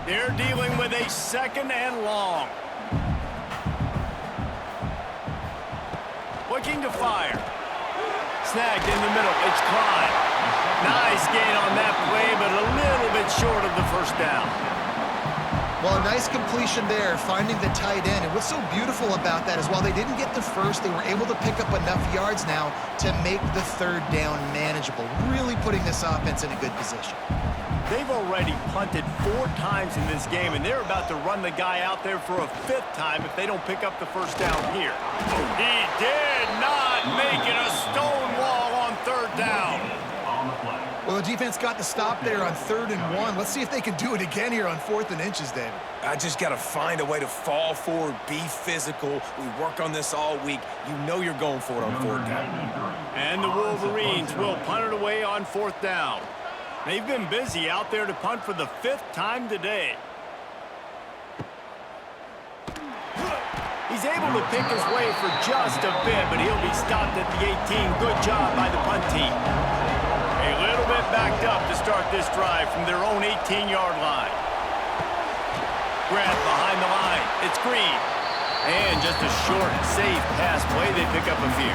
They're dealing with a 2nd and long. Looking to fire. Snagged in the middle. It's Klein. Nice gain on that play, but a little bit short of the first down. Well, a nice completion there, finding the tight end. And what's so beautiful about that is while they didn't get the first, they were able to pick up enough yards now to make the 3rd down manageable, really putting this offense in a good position. They've already punted 4 times in this game, and they're about to run the guy out there for a 5th time if they don't pick up the first down here. He did not make it a stone wall on 3rd down. Well, the defense got the stop there on 3rd and 1. Let's see if they can do it again here on 4th and inches, David. I just got to find a way to fall forward, be physical. We work on this all week. You know you're going for it on 4th down. And the Wolverines will punt it away on 4th down. They've been busy out there to punt for the 5th time today. He's able to pick his way for just a bit, but he'll be stopped at the 18. Good job by the punt team. A little bit backed up to start this drive from their own 18-yard line. Grab behind the line. It's Green. And just a short, safe pass play. They pick up a few.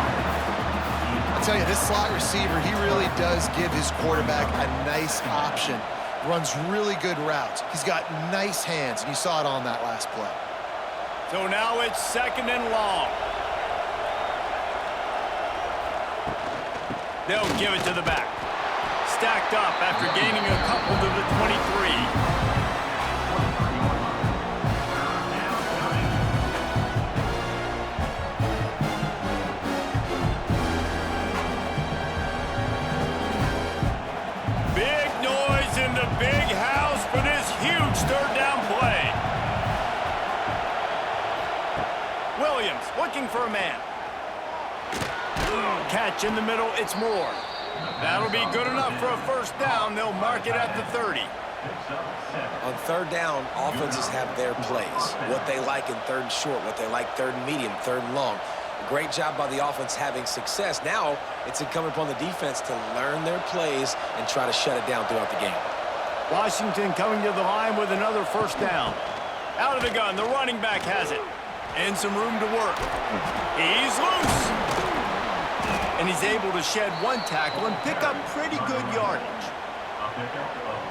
I'll tell you, this slot receiver, he really does give his quarterback a nice option. Runs really good routes. He's got nice hands, and you saw it on that last play. So now it's 2nd and long. They'll give it to the back. Stacked up after gaining a couple to the 23. Big noise in the big house for this huge 3rd down play. Williams looking for a man. Catch in the middle, it's Moore. That'll be good enough for a first down. They'll mark it at the 30. On 3rd down, offenses have their plays. What they like in 3rd and short, what they like 3rd and medium, 3rd and long. Great job by the offense having success. Now it's incumbent upon the defense to learn their plays and try to shut it down throughout the game. Washington coming to the line with another first down. Out of the gun, the running back has it. And some room to work. He's loose. And he's able to shed 1 tackle and pick up pretty good yardage.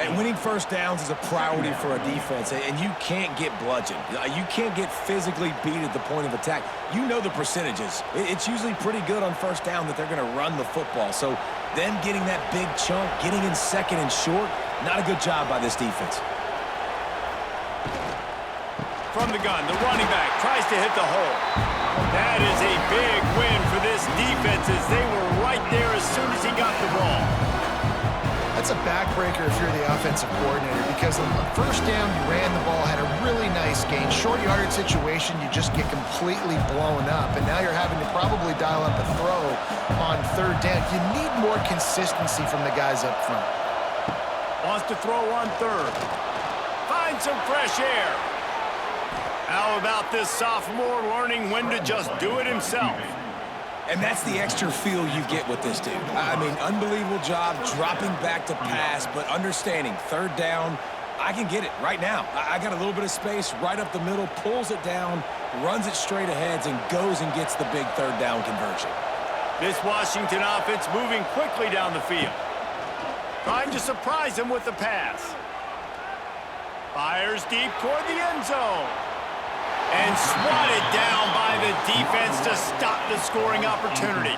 And winning first downs is a priority for a defense, and you can't get bludgeoned. You can't get physically beat at the point of attack. You know the percentages. It's usually pretty good on first down that they're going to run the football. So then getting that big chunk, getting in 2nd and short, not a good job by this defense. From the gun, the running back tries to hit the hole. That is a big win for this defense as they were right there as soon as he got the ball. That's a backbreaker if you're the offensive coordinator because on first down, you ran the ball, had a really nice gain. Short yardage situation, you just get completely blown up, and now you're having to probably dial up a throw on 3rd down. You need more consistency from the guys up front. Wants to throw on 3rd. Find some fresh air. How about this sophomore learning when to just do it himself? And that's the extra feel you get with this dude. I mean, unbelievable job dropping back to pass, but understanding 3rd down, I can get it right now. I got a little bit of space right up the middle, pulls it down, runs it straight ahead, and goes and gets the big 3rd down conversion. This Washington offense moving quickly down the field. Trying to surprise him with the pass. Fires deep toward the end zone. And swatted down by the defense to stop the scoring opportunity.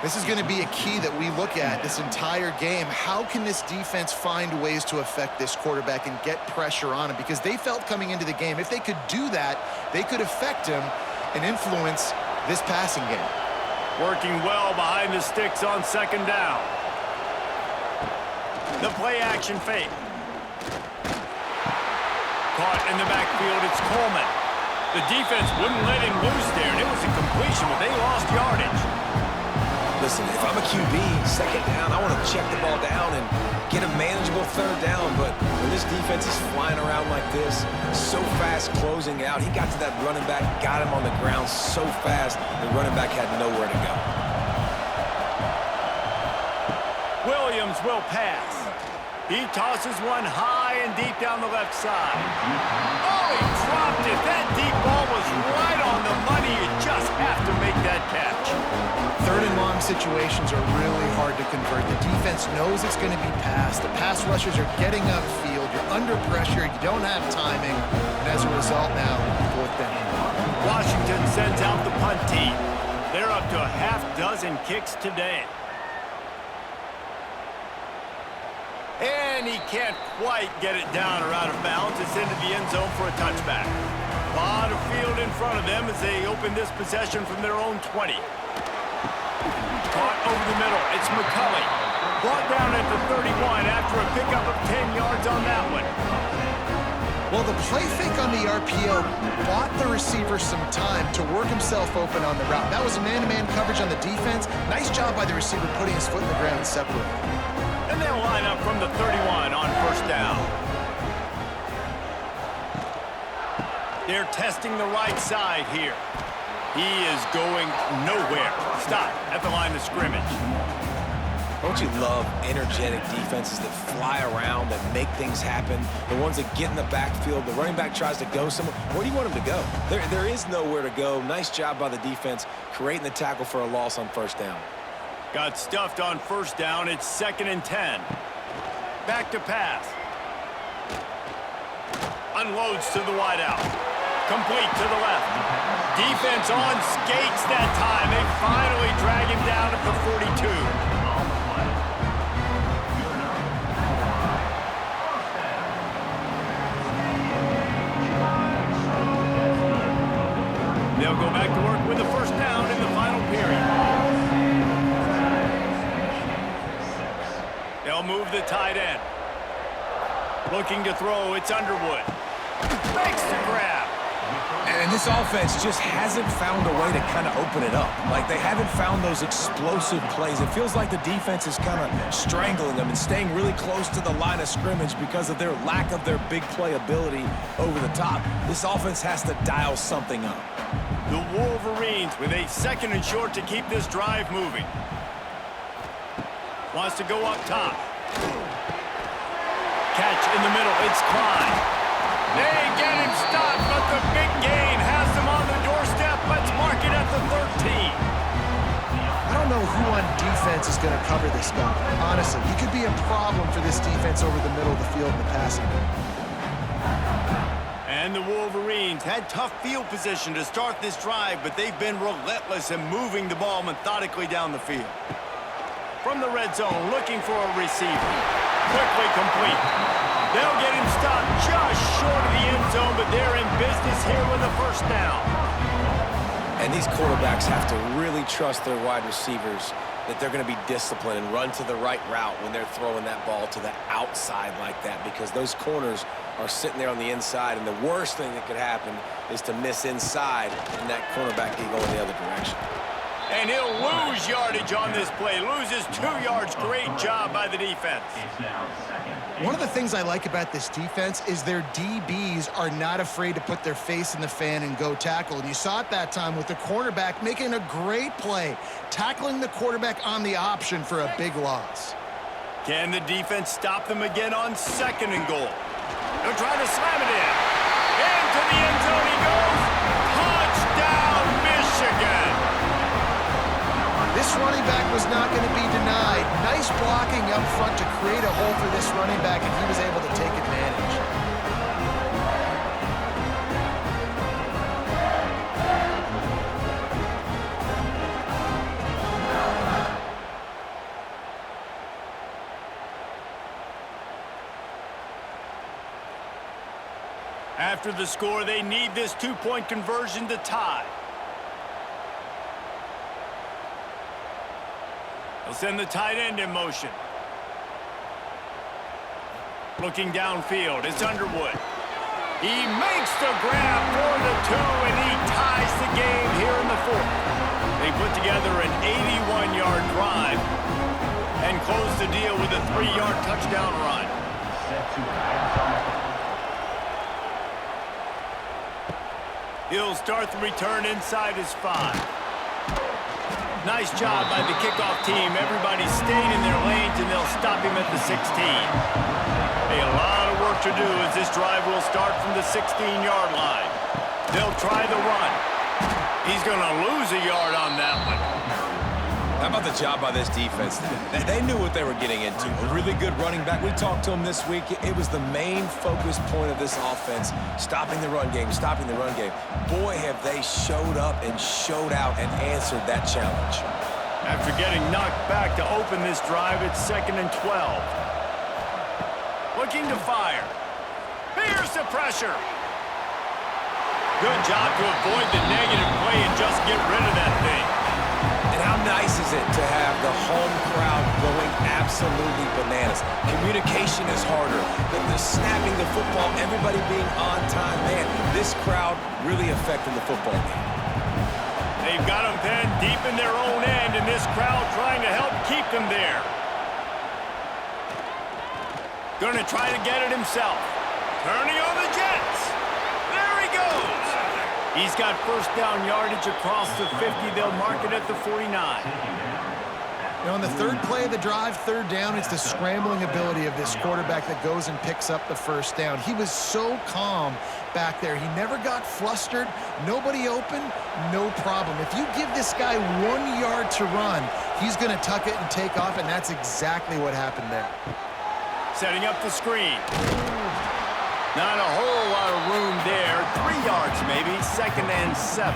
This is going to be a key that we look at this entire game. How can this defense find ways to affect this quarterback and get pressure on him? Because they felt coming into the game, if they could do that, they could affect him and influence this passing game. Working well behind the sticks on 2nd down. The play action fake. Caught in the backfield, it's Coleman. The defense wouldn't let him loose there, and it was a completion, but they lost yardage. Listen, if I'm a QB, 2nd down, I want to check the ball down and get a manageable 3rd down, but when this defense is flying around like this, so fast closing out, he got to that running back, got him on the ground so fast, the running back had nowhere to go. Williams will pass. He tosses one high and deep down the left side. Oh, he dropped it. That deep ball was right on the money. You just have to make that catch. Third and long situations are really hard to convert. The defense knows it's going to be passed. The pass rushers are getting upfield. You're under pressure. You don't have timing. And as a result now, fourth down. Washington sends out the punt team. They're up to a half-dozen kicks today. And he can't quite get it down or out of bounds. It's into the end zone for a touchback. A lot of field in front of them as they open this possession from their own 20. Caught over the middle. It's McCulley. Brought down at the 31 after a pickup of 10 yards on that one. Well, the play fake on the RPO bought the receiver some time to work himself open on the route. That was a man-to-man coverage on the defense. Nice job by the receiver putting his foot in the ground and separating. And they'll line up from the 31 on first down. They're testing the right side here. He is going nowhere. Stop at the line of scrimmage. Don't you love energetic defenses that fly around, that make things happen? The ones that get in the backfield, the running back tries to go somewhere. Where do you want him to go? There is nowhere to go. Nice job by the defense creating the tackle for a loss on first down. Got stuffed on first down. It's 2nd and 10. Back to pass. Unloads to the wideout. Complete to the left. Defense on skates that time. They finally drag him down at the 42. They'll go back to work with the first down in the final period. They'll move the tight end. Looking to throw, it's Underwood. Makes the grab. And this offense just hasn't found a way to kind of open it up. Like, they haven't found those explosive plays. It feels like the defense is kind of strangling them and staying really close to the line of scrimmage because of their lack of their big play ability over the top. This offense has to dial something up. The Wolverines with a 2nd and short to keep this drive moving. Wants to go up top. Catch in the middle. It's Klein. They get him stopped, but the big gain has them on the doorstep. Let's mark it at the 13. I don't know who on defense is going to cover this guy. Honestly, he could be a problem for this defense over the middle of the field in the passing game. And the Wolverines had tough field position to start this drive, but they've been relentless in moving the ball methodically down the field. From the red zone, looking for a receiver. Quickly complete. They'll get him stopped just short of the end zone, but they're in business here with a first down. And these quarterbacks have to really trust their wide receivers that they're going to be disciplined and run to the right route when they're throwing that ball to the outside like that, because those corners are sitting there on the inside, and the worst thing that could happen is to miss inside and that cornerback can go in the other direction. And he'll lose yardage on this play. Loses 2 yards. Great job by the defense. One of the things I like about this defense is their DBs are not afraid to put their face in the fan and go tackle. And you saw it that time with the cornerback making a great play, tackling the quarterback on the option for a big loss. Can the defense stop them again on 2nd and goal? They'll try to slam it in. Into the end zone he goes. Touchdown, Michigan. This running back was not going to be denied. Nice blocking up front to create a hole for this running back, and he was able to take advantage. After the score, they need this 2-point conversion to tie. They'll send the tight end in motion. Looking downfield, it's Underwood. He makes the grab for the 2, and he ties the game here in the 4th. They put together an 81-yard drive and close the deal with a 3-yard touchdown run. He'll start the return inside his 5. Nice job by the kickoff team. Everybody stayed in their lanes, and they'll stop him at the 16. to do as this drive will start from the 16-yard line. They'll try the run. He's going to lose a yard on that one. How about the job by this defense? They knew what they were getting into. A really good running back. We talked to him this week. It was the main focus point of this offense, stopping the run game, stopping the run game. Boy, have they showed up and showed out and answered that challenge. After getting knocked back to open this drive, it's 2nd and 12. Looking to fire. Here's the pressure. Good job to avoid the negative play and just get rid of that thing. And how nice is it to have the home crowd going absolutely bananas? Communication is harder. The snapping the football, everybody being on time. Man, this crowd really affecting the football game. They've got them pinned deep in their own end, and this crowd trying to help keep them there. Going to try to get it himself. Turning on the Jets. There he goes. He's got first down yardage across the 50. They'll mark it at the 49. Now, on the third play of the drive, third down, it's the scrambling ability of this quarterback that goes and picks up the first down. He was so calm back there. He never got flustered. Nobody open, no problem. If you give this guy 1 yard to run, he's going to tuck it and take off, and that's exactly what happened there. Setting up the screen. Not a whole lot of room there. 3 yards maybe, 2nd and 7.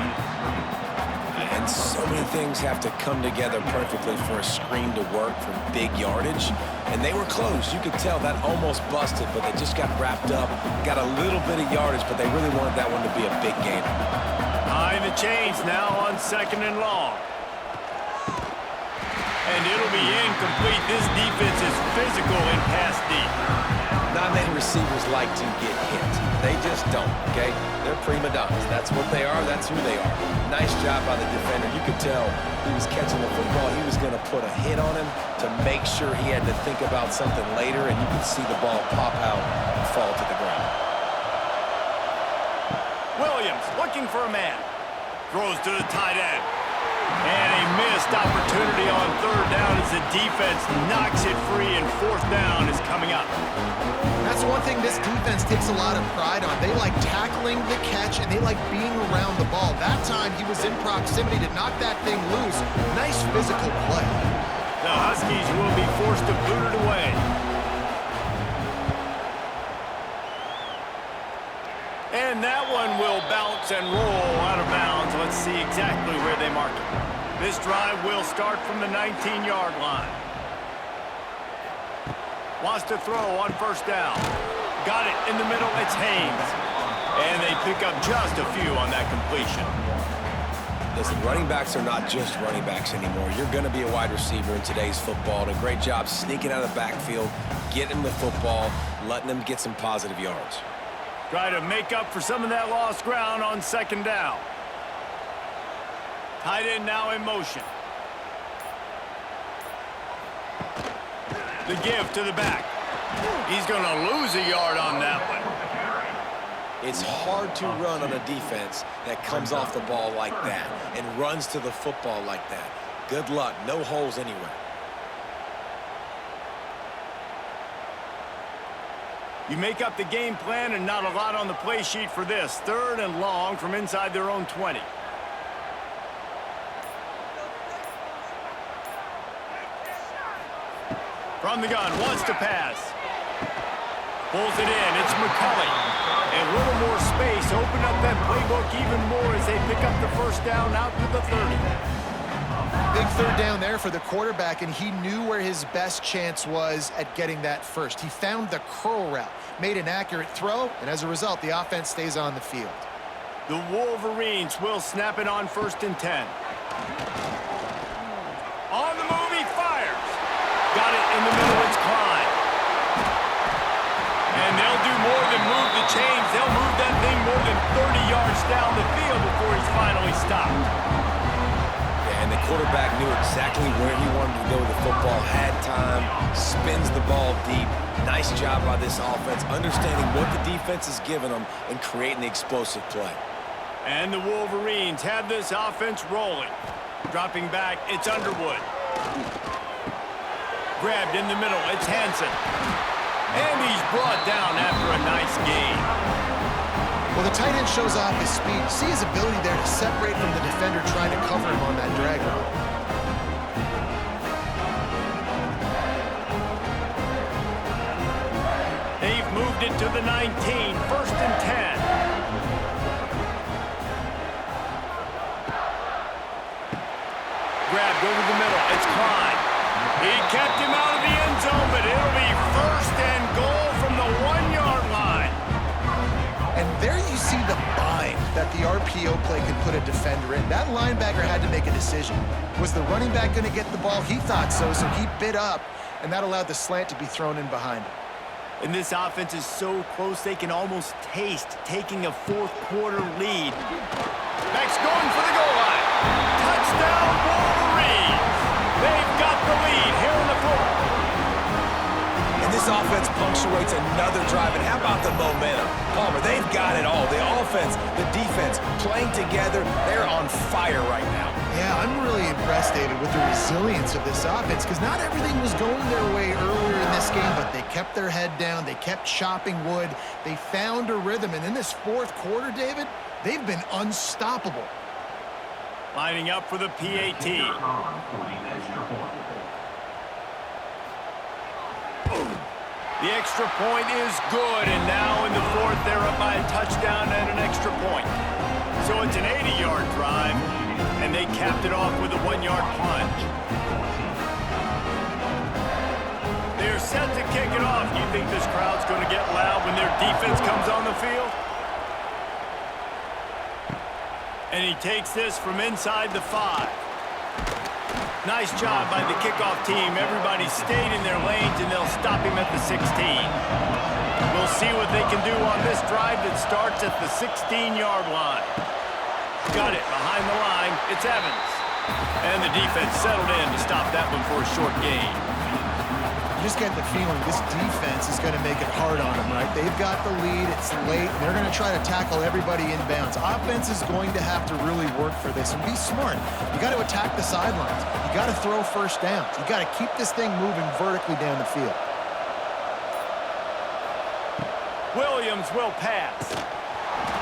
And so many things have to come together perfectly for a screen to work for big yardage. And they were close. You could tell that almost busted, but they just got wrapped up, got a little bit of yardage, but they really wanted that one to be a big game. High in the chains now on 2nd and long. And it'll be incomplete. This defense is physical in pass deep. Not many receivers like to get hit. They just don't, okay? They're prima donnas. That's what they are. That's who they are. Nice job by the defender. You could tell he was catching the football. He was going to put a hit on him to make sure he had to think about something later, and you could see the ball pop out and fall to the ground. Williams looking for a man. Throws to the tight end. And a missed opportunity on third down as the defense knocks it free, and fourth down is coming up. That's one thing this defense takes a lot of pride on. They like tackling the catch, and they like being around the ball. That time, he was in proximity to knock that thing loose. Nice physical play. The Huskies will be forced to boot it away. And that one will bounce and roll out of bounds. Let's see exactly where they mark it. This drive will start from the 19-yard line. Wants to throw on first down. Got it in the middle. It's Haynes. And they pick up just a few on that completion. Listen, running backs are not just running backs anymore. You're going to be a wide receiver in today's football. And a great job sneaking out of the backfield, getting the football, letting them get some positive yards. Try to make up for some of that lost ground on 2nd down. Tight end now in motion. The give to the back. He's going to lose a yard on that one. It's hard to run on a defense that comes off the ball like that and runs to the football like that. Good luck. No holes anywhere. You make up the game plan and not a lot on the play sheet for this. 3rd and long from inside their own 20. From the gun, wants to pass. Pulls it in, it's McCulley. And a little more space, open up that playbook even more as they pick up the first down out to the 30. Big third down there for the quarterback, and he knew where his best chance was at getting that first. He found the curl route, made an accurate throw, and as a result, the offense stays on the field. The Wolverines will snap it on 1st and 10. On the move, he fires. Got it in the middle, it's Klein. And they'll do more than move the chains. They'll move that thing more than 30 yards down the field before he's finally stopped. Yeah, and the quarterback knew exactly where he wanted to go with the football, had time, spins the ball deep. Nice job by this offense, understanding what the defense is giving them and creating the explosive play. And the Wolverines have this offense rolling. Dropping back, it's Underwood. Grabbed in the middle, it's Hansen. And he's brought down after a gain. Well, the tight end shows off his speed. See his ability there to separate from the defender trying to cover him on that drag route. They've moved it to the 19, 1st and 10. Grabbed over the middle. It's Klein. He kept him out of the end zone, but it'll be 1st and goal from the 1-yard line. And there you see the bind that the RPO play can put a defender in. That linebacker had to make a decision. Was the running back going to get the ball? He thought so, so he bit up, and that allowed the slant to be thrown in behind him. And this offense is so close they can almost taste taking a 4th-quarter lead. Max going for the goal line. Touchdown, Wolverines! They've got the lead here in the 4th. And this offense punctuates another drive. And how about the momentum? Palmer, they've got it all. The offense, the defense, playing together. They're on fire right now. Yeah, I'm really impressed, David, with the resilience of this offense because not everything was going their way earlier in this game, but they kept their head down. They kept chopping wood. They found a rhythm. And in this 4th quarter, David, they've been unstoppable. Lining up for the PAT. The extra point is good, and now in the 4th, they're up by a touchdown and an extra point. So it's an 80-yard drive, and they capped it off with a 1-yard plunge. They're set to kick it off. You think this crowd's going to get loud when their defense comes on the field? And he takes this from inside the 5. Nice job by the kickoff team. Everybody stayed in their lanes, and they'll stop him at the 16. We'll see what they can do on this drive that starts at the 16-yard line. Got it behind the line. It's Evans. And the defense settled in to stop that one for a short gain. You just get the feeling this defense is going to make it hard on them, right? They've got the lead. It's late. And they're going to try to tackle everybody inbounds. Offense is going to have to really work for this and be smart. You got to attack the sidelines. You got to throw first downs. You got to keep this thing moving vertically down the field. Williams will pass.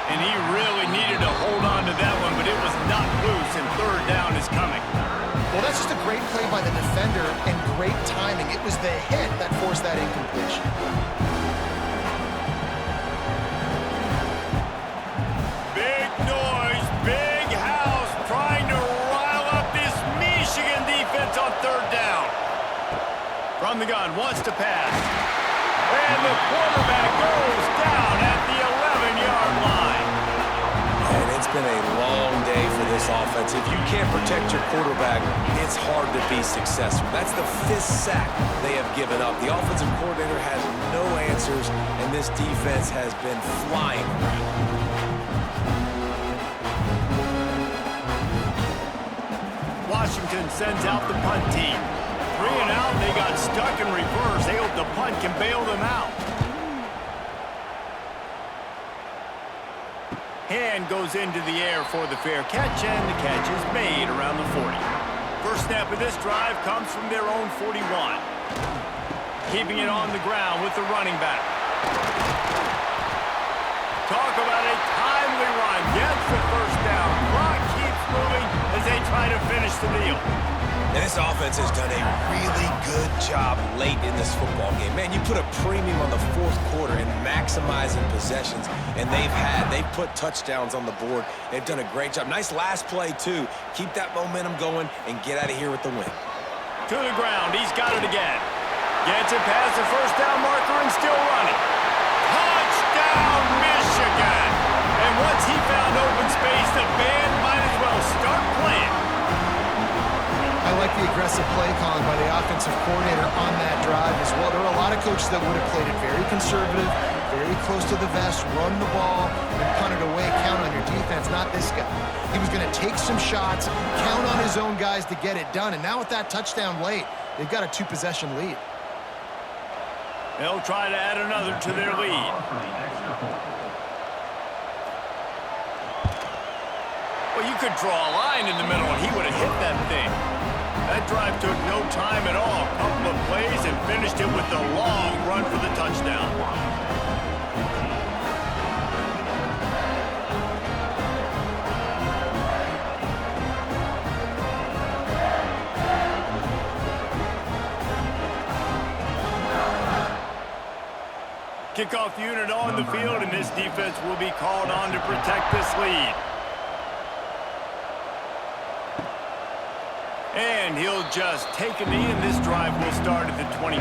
And he really needed to hold on to that one, but it was not loose, and 3rd down is coming. Well, that's just a great play by the defender and great timing. It was the hit that forced that incompletion. Big noise, big house, trying to rile up this Michigan defense on 3rd down. From the gun, wants to pass. And the quarterback goes down at the 11-yard line. And it's been a long day for this offense. If you can't protect your quarterback, it's hard to be successful. That's the 5th sack they have given up. The offensive coordinator has no answers, and this defense has been flying around. Washington sends out the punt team. 3 and out, they got stuck in reverse. They hope the punt can bail them out. Hand goes into the air for the fair catch, and the catch is made around the 40. First snap of this drive comes from their own 41. Keeping it on the ground with the running back. Talk about a timely run. Gets the 1st down. Clock keeps moving as they try to finish the deal. And this offense has done a really good job late in this football game. Man, you put a premium on the 4th quarter and maximizing possessions, and they've put touchdowns on the board. They've done a great job. Nice last play, too. Keep that momentum going and get out of here with the win. To the ground. He's got it again. Gets it past the 1st down marker and still running. Touchdown, Michigan! And once he found open space, the band might as well start playing. I like the aggressive play calling by the offensive coordinator on that drive as well. There are a lot of coaches that would have played it very conservative, very close to the vest, run the ball, and punt it away, count on your defense. Not this guy. He was going to take some shots, count on his own guys to get it done. And now with that touchdown late, they've got a 2-possession lead. They'll try to add another to their lead. Well, you could draw a line in the middle, and he would have hit that thing. That drive took no time at all. A couple of plays and finished it with the long run for the touchdown. Kickoff unit on the field, and this defense will be called on to protect this lead. And he'll just take a knee, and this drive will start at the 25.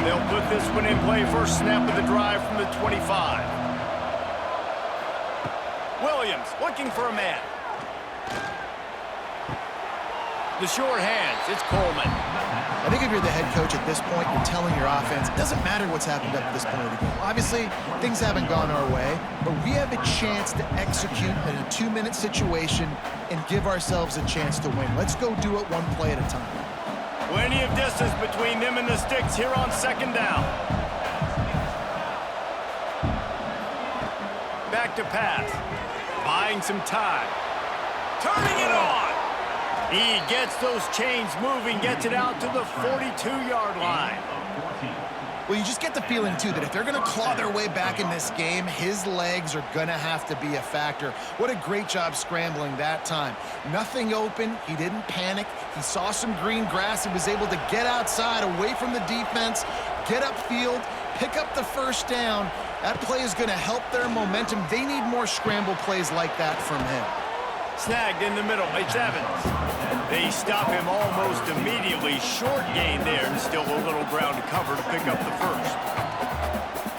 They'll put this one in play. First snap of the drive from the 25. Williams looking for a man. The short hands, it's Coleman. I think if you're the head coach at this point, you're telling your offense, it doesn't matter what's happened up to this point of the game. Obviously, things haven't gone our way, but we have a chance to execute in a 2-minute situation and give ourselves a chance to win. Let's go do it one play at a time. Plenty of distance between them and the sticks here on second down. Back to pass. Buying some time. Turning it on. He gets those chains moving, gets it out to the 42-yard line. Well, you just get the feeling, too, that if they're going to claw their way back in this game, his legs are going to have to be a factor. What a great job scrambling that time. Nothing open. He didn't panic. He saw some green grass and was able to get outside, away from the defense, get upfield, pick up the first down. That play is going to help their momentum. They need more scramble plays like that from him. Snagged in the middle. It's Evans. They stop him almost immediately. Short gain there, and still a little ground to cover to pick up the first.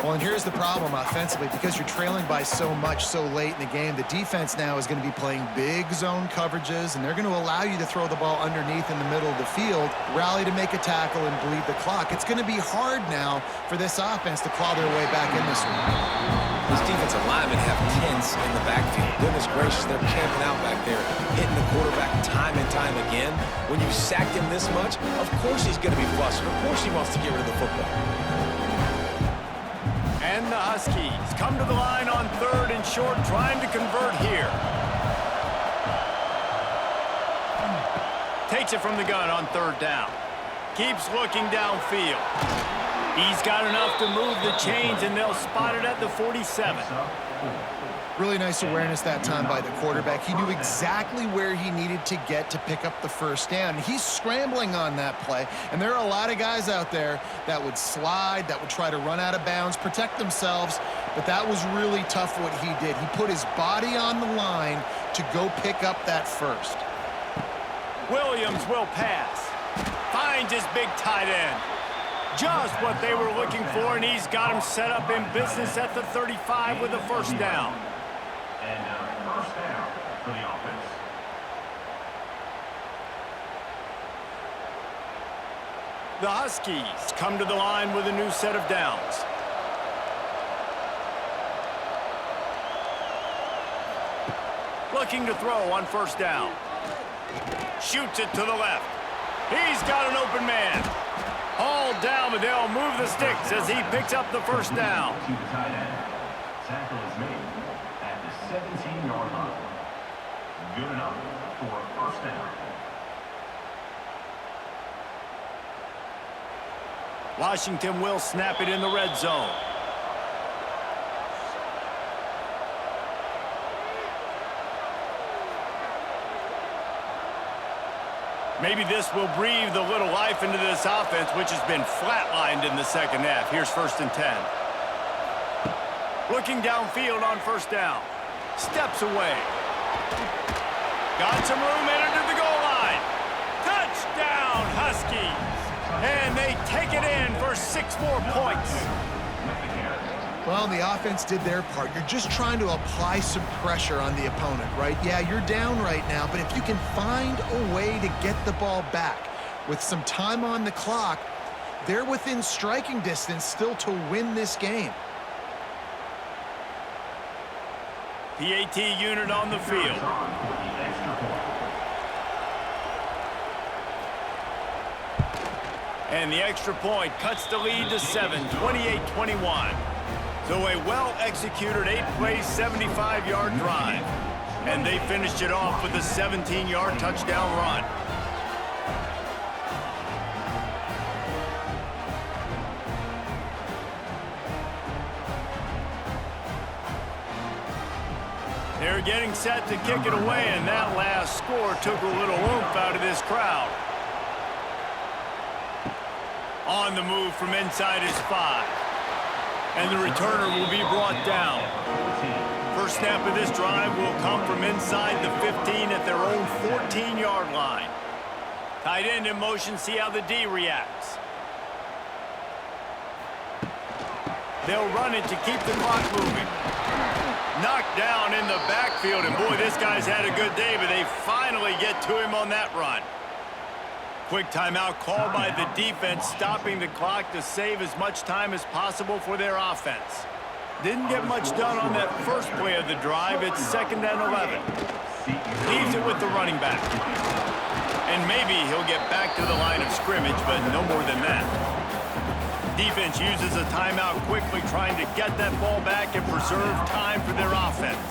Well, and here's the problem offensively. Because you're trailing by so much so late in the game, the defense now is going to be playing big zone coverages, and they're going to allow you to throw the ball underneath in the middle of the field, rally to make a tackle, and bleed the clock. It's going to be hard now for this offense to claw their way back in this one. These defensive linemen have tents in the backfield. Goodness gracious, they're camping out back there, hitting the quarterback time and time again. When you sacked him this much, of course he's going to be flustered. Of course he wants to get rid of the football. And the Huskies come to the line on third and short, trying to convert here. Takes it from the gun on third down. Keeps looking downfield. He's got enough to move the chains, and they'll spot it at the 47. Really nice awareness that time by the quarterback. He knew exactly where he needed to get to pick up the first down. He's scrambling on that play, and there are a lot of guys out there that would slide, that would try to run out of bounds, protect themselves, but that was really tough what he did. He put his body on the line to go pick up that first. Williams will pass. Finds his big tight end. Just what they were looking for, and he's got him set up in business at the 35 with a first down. And first down for the offense. The Huskies come to the line with a new set of downs. Looking to throw on first down. Shoots it to the left. He's got an open man. All down, but they'll move the sticks as he picks up the first down. To the tight end. Tackle is made at the 17-yard line. Good enough for a first down. Washington will snap it in the red zone. Maybe this will breathe a little life into this offense, which has been flatlined in the second half. Here's first and 10. Looking downfield on first down. Steps away. Got some room, entered to the goal line. Touchdown, Huskies. And they take it in for 6 more points. Well, the offense did their part. You're just trying to apply some pressure on the opponent, right? Yeah, you're down right now, but if you can find a way to get the ball back with some time on the clock, they're within striking distance still to win this game. PAT unit on the field. And the extra point cuts the lead to 7, 28-21. So a well-executed 8-play, 75-yard drive. And they finished it off with a 17-yard touchdown run. They're getting set to kick it away, and that last score took a little oomph out of this crowd. On the move from inside his 5. And the returner will be brought down. First snap of this drive will come from inside the 15 at their own 14-yard line. Tight end in motion, see how the D reacts. They'll run it to keep the clock moving. Knocked down in the backfield, and boy, this guy's had a good day, but they finally get to him on that run. Quick timeout called by the defense, stopping the clock to save as much time as possible for their offense. Didn't get much done on that first play of the drive. It's 2nd and 11. Leaves it with the running back. And maybe he'll get back to the line of scrimmage, but no more than that. Defense uses a timeout quickly, trying to get that ball back and preserve time for their offense.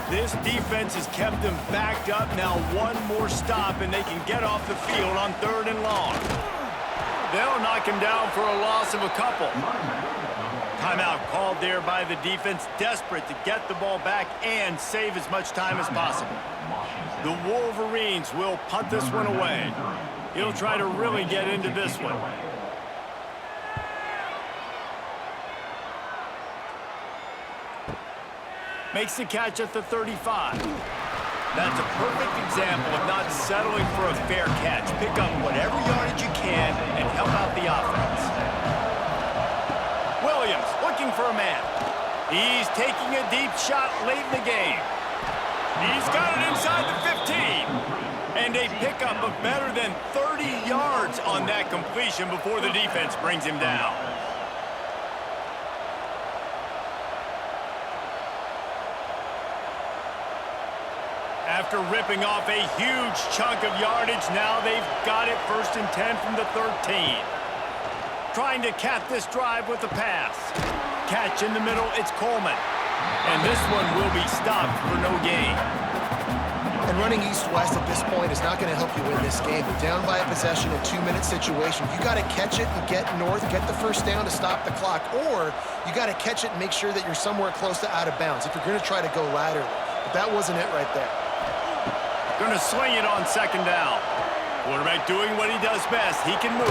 This defense has kept them backed up. Now one more stop, and they can get off the field on 3rd and long. They'll knock him down for a loss of a couple. Timeout called there by the defense, desperate to get the ball back and save as much time as possible. The Wolverines will punt this one away. He'll try to really get into this one. Makes the catch at the 35. That's a perfect example of not settling for a fair catch. Pick up whatever yardage you can and help out the offense. Williams looking for a man. He's taking a deep shot late in the game. He's got it inside the 15. And a pickup of better than 30 yards on that completion before the defense brings him down. After ripping off a huge chunk of yardage, now they've got it 1st and 10 from the 13. Trying to cap this drive with a pass. Catch in the middle, it's Coleman. And this one will be stopped for no gain. And running east-west at this point is not going to help you win this game. You're down by a possession, a 2-minute situation. You got to catch it and get north, get the first down to stop the clock, or you got to catch it and make sure that you're somewhere close to out of bounds if you're going to try to go laterally. But that wasn't it right there. Going to swing it on 2nd down. Quarterback doing what he does best. He can move.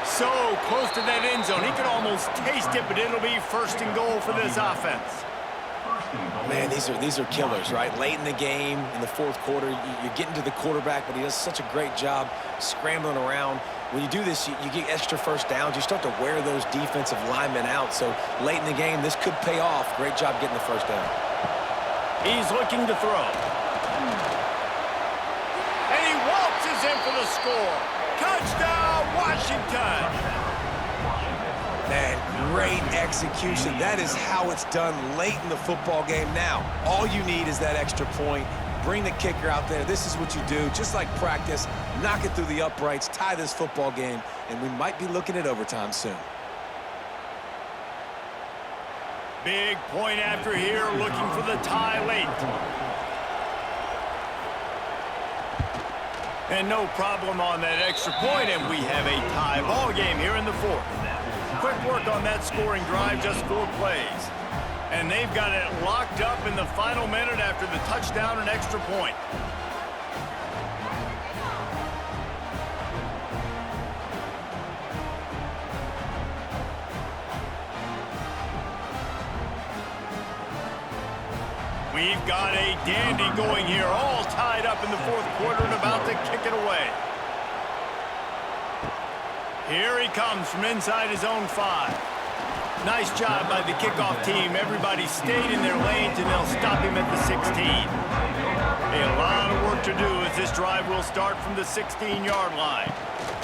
So close to that end zone. He can almost taste it, but it'll be 1st and goal for this offense. Man, these are killers, right? Late in the game, in the 4th quarter, you're getting to the quarterback, but he does such a great job scrambling around. When you do this, you get extra first downs. You start to wear those defensive linemen out. So late in the game, this could pay off. Great job getting the first down. He's looking to throw. And he waltzes in for the score. Touchdown, Washington. Man, great execution. That is how it's done late in the football game. Now, all you need is that extra point. Bring the kicker out there. This is what you do. Just like practice, knock it through the uprights, tie this football game, and we might be looking at overtime soon. Big point after here, looking for the tie late. And no problem on that extra point, and we have a tie ball game here in the 4th. Quick work on that scoring drive, just 4 plays. And they've got it locked up in the final minute after the touchdown and extra point. We've got a dandy going here, all tied up in the 4th quarter and about to kick it away. Here he comes from inside his own 5. Nice job by the kickoff team. Everybody stayed in their lanes, and they'll stop him at the 16. A lot of work to do as this drive will start from the 16-yard line.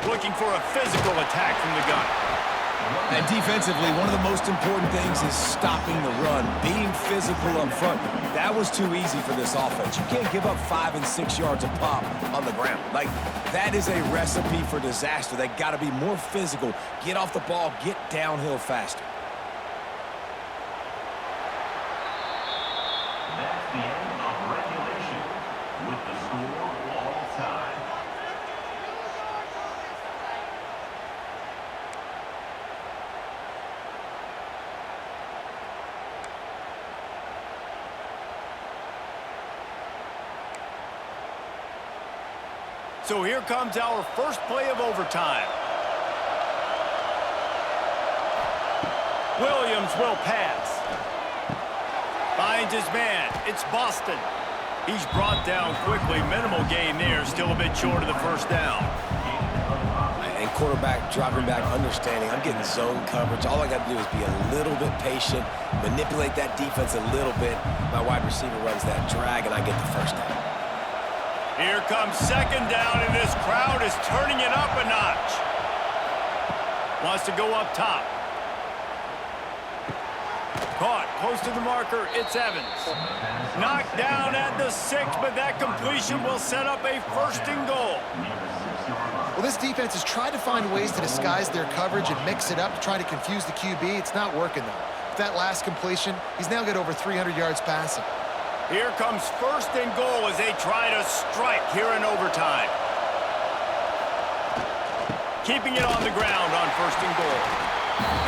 Looking for a physical attack from the gun. And defensively, one of the most important things is stopping the run, being physical up front. That was too easy for this offense. You can't give up 5 and 6 yards a pop on the ground. Like, that is a recipe for disaster. They got to be more physical, get off the ball, get downhill faster. That's the end of regulation with the score all time. So here comes our first play of overtime. Williams will pass. Finds his man. It's Boston. He's brought down quickly. Minimal gain there. Still a bit short of the first down. And quarterback dropping back, understanding I'm getting zone coverage. All I got to do is be a little bit patient, manipulate that defense a little bit. My wide receiver runs that drag, and I get the first down. Here comes second down, and this crowd is turning it up a notch. Wants to go up top. Caught close to the marker. It's Evans. Knocked down at the 6, but that completion will set up a first and goal. Well, this defense has tried to find ways to disguise their coverage and mix it up to try to confuse the QB. It's not working, though. With that last completion, he's now got over 300 yards passing. Here comes first and goal as they try to strike here in overtime. Keeping it on the ground on first and goal.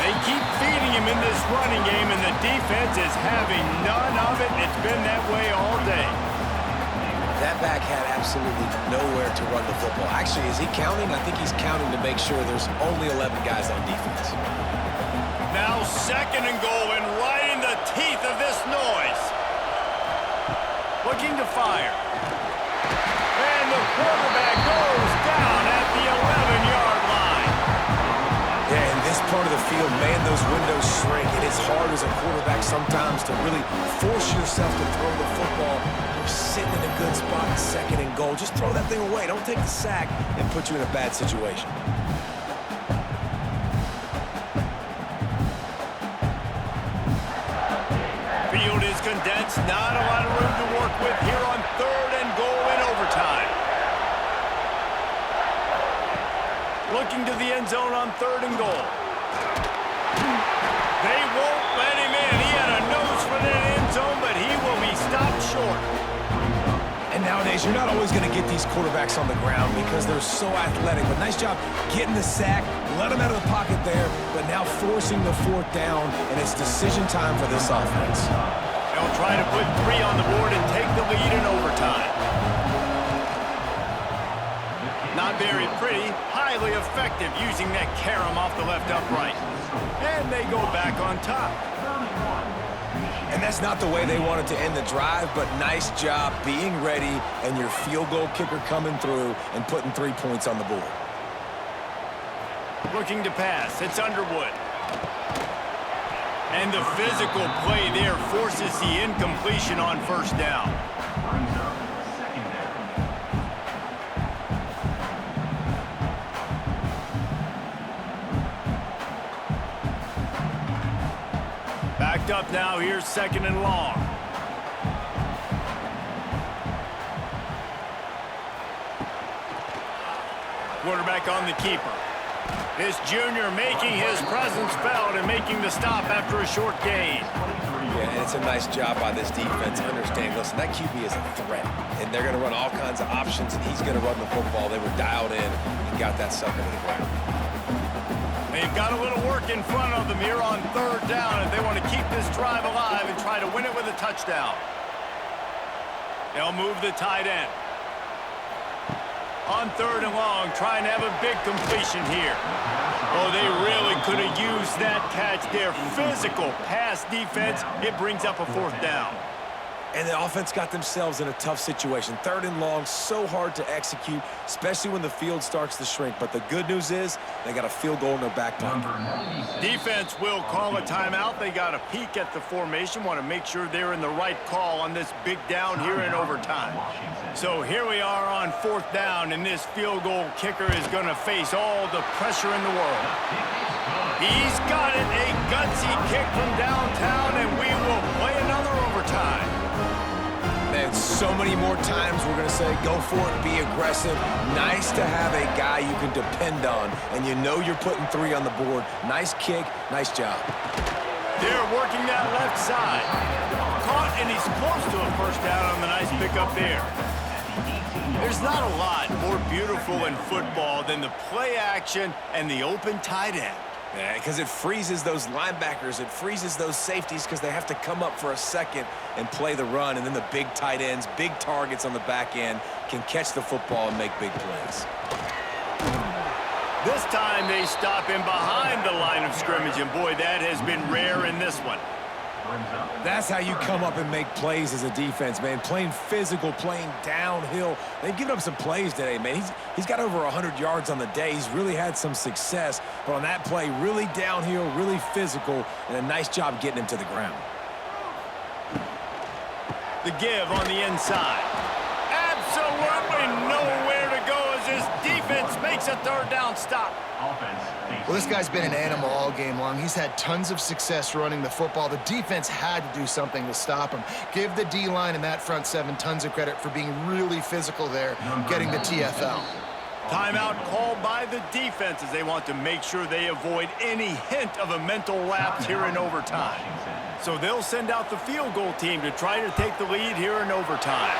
They keep feeding him in this running game, and the defense is having none of it. It's been that way all day. That back had absolutely nowhere to run the football. Actually, is he counting? I think he's counting to make sure there's only 11 guys on defense. Now second and goal, and right in the teeth of this noise. Looking to fire. And the quarterback goes down at the 11-yard line. Yeah, in this part of the field, man, those windows shrink. It is hard as a quarterback sometimes to really force yourself to throw the football. You're sitting in a good spot, second and goal. Just throw that thing away. Don't take the sack and put you in a bad situation. Field is condensed. Not a lot of room to work with here on third and goal in overtime. Looking to the end zone on third and goal. They won't let him in. He had a nose for that end zone, but he will be stopped short. And nowadays, you're not always going to get these quarterbacks on the ground because they're so athletic. But nice job getting the sack, let him out of the pocket there, but now forcing the fourth down, and it's decision time for this offense. They'll try to put 3 on the board and take the lead in overtime. Not very pretty, highly effective using that carom off the left upright. And they go back on top. And that's not the way they wanted to end the drive, but nice job being ready and your field goal kicker coming through and putting 3 points on the board. Looking to pass. It's Underwood. And the physical play there forces the incompletion on first down. Backed up now. Here's second and long. Quarterback on the keeper. This junior making his presence felt and making the stop after a short gain. Yeah, and it's a nice job by this defense. Understand, listen, that QB is a threat, and they're going to run all kinds of options, and he's going to run the football. They were dialed in and got that sucker to the ground. They've got a little work in front of them here on third down if they want to keep this drive alive and try to win it with a touchdown. They'll move the tight end. On third and long, trying to have a big completion here. Oh, they really could have used that catch there. Physical pass defense. It brings up a fourth down. And the offense got themselves in a tough situation. Third and long, so hard to execute, especially when the field starts to shrink. But the good news is they got a field goal in their back pocket. Defense will call a timeout. They got a peek at the formation, want to make sure they're in the right call on this big down here in overtime. So here we are on fourth down, and this field goal kicker is going to face all the pressure in the world. He's got it, a gutsy kick from downtown, and we will play another overtime. Man, so many more times we're going to say, go for it, be aggressive. Nice to have a guy you can depend on, and you know you're putting 3 on the board. Nice kick, nice job. They're working that left side. Caught, and he's close to a first down on the nice pickup there. There's not a lot more beautiful in football than the play action and the open tight end. Yeah, because it freezes those linebackers. It freezes those safeties because they have to come up for a second and play the run. And then the big tight ends, big targets on the back end can catch the football and make big plays. This time they stop him behind the line of scrimmage, and boy, that has been rare in this one. That's how you come up and make plays as a defense, man. Playing physical, playing downhill. They've given up some plays today, man. He's got over 100 yards on the day. He's really had some success. But on that play, really downhill, really physical, and a nice job getting him to the ground. The give on the inside. Absolutely nowhere to go as this defense makes a third down stop. Well, this guy's been an animal all game long. He's had tons of success running the football. The defense had to do something to stop him. Give the D-line and that front seven tons of credit for being really physical there, getting the TFL. Timeout called by the defense as they want to make sure they avoid any hint of a mental lapse here in overtime. So they'll send out the field goal team to try to take the lead here in overtime.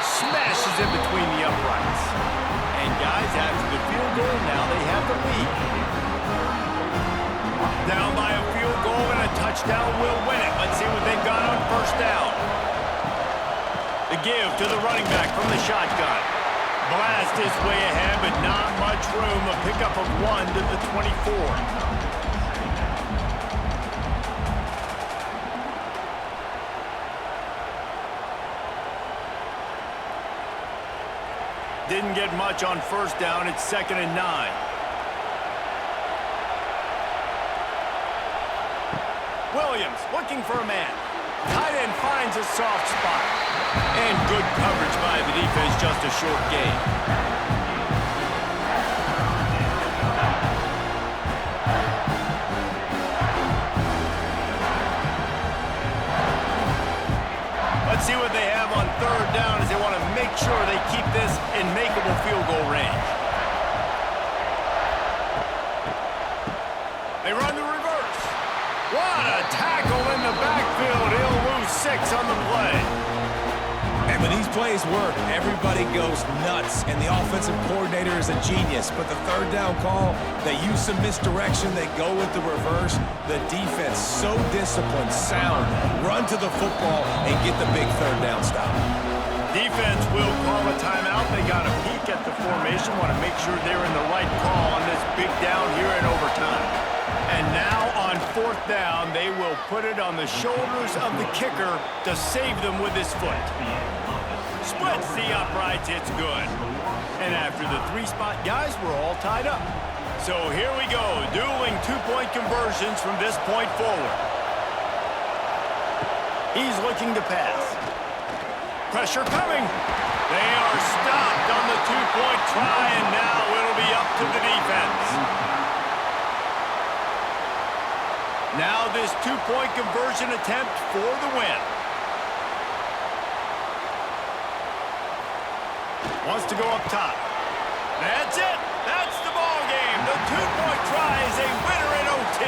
Smashes in between the uprights. And guys, after the field goal, now they have the lead. Down by a field goal and a touchdown will win it. Let's see what they've got on first down. The give to the running back from the shotgun. Blast his way ahead, but not much room. A pickup of 1 to the 24. Didn't get much on first down. It's 2nd and 9. Williams looking for a man. Tight end finds a soft spot. And good coverage by the defense, just a short gain. Let's see what they have on third down as they want to make sure they keep this in makeable field goal range. They run the reverse. What a tackle in the backfield. He'll lose 6 on the play. And when these plays work, everybody goes nuts, and the offensive coordinator is a genius. But the third down call, they use some misdirection, they go with the reverse. The defense, so disciplined, sound, run to the football and get the big third down stop. Defense will call a timeout. They got a peek at the formation, want to make sure they're in the right call on this big down here in overtime. And now on fourth down, they will put it on the shoulders of the kicker to save them with his foot. Splits the uprights, it's good. And after the 3-spot guys, we're all tied up. So here we go, dueling 2-point conversions from this point forward. He's looking to pass. Pressure coming. They are stopped on the 2-point try, and now it'll be up to the defense. Now this 2-point conversion attempt for the win. Wants to go up top. That's it. That's the ball game. The 2-point try is a winner in OT.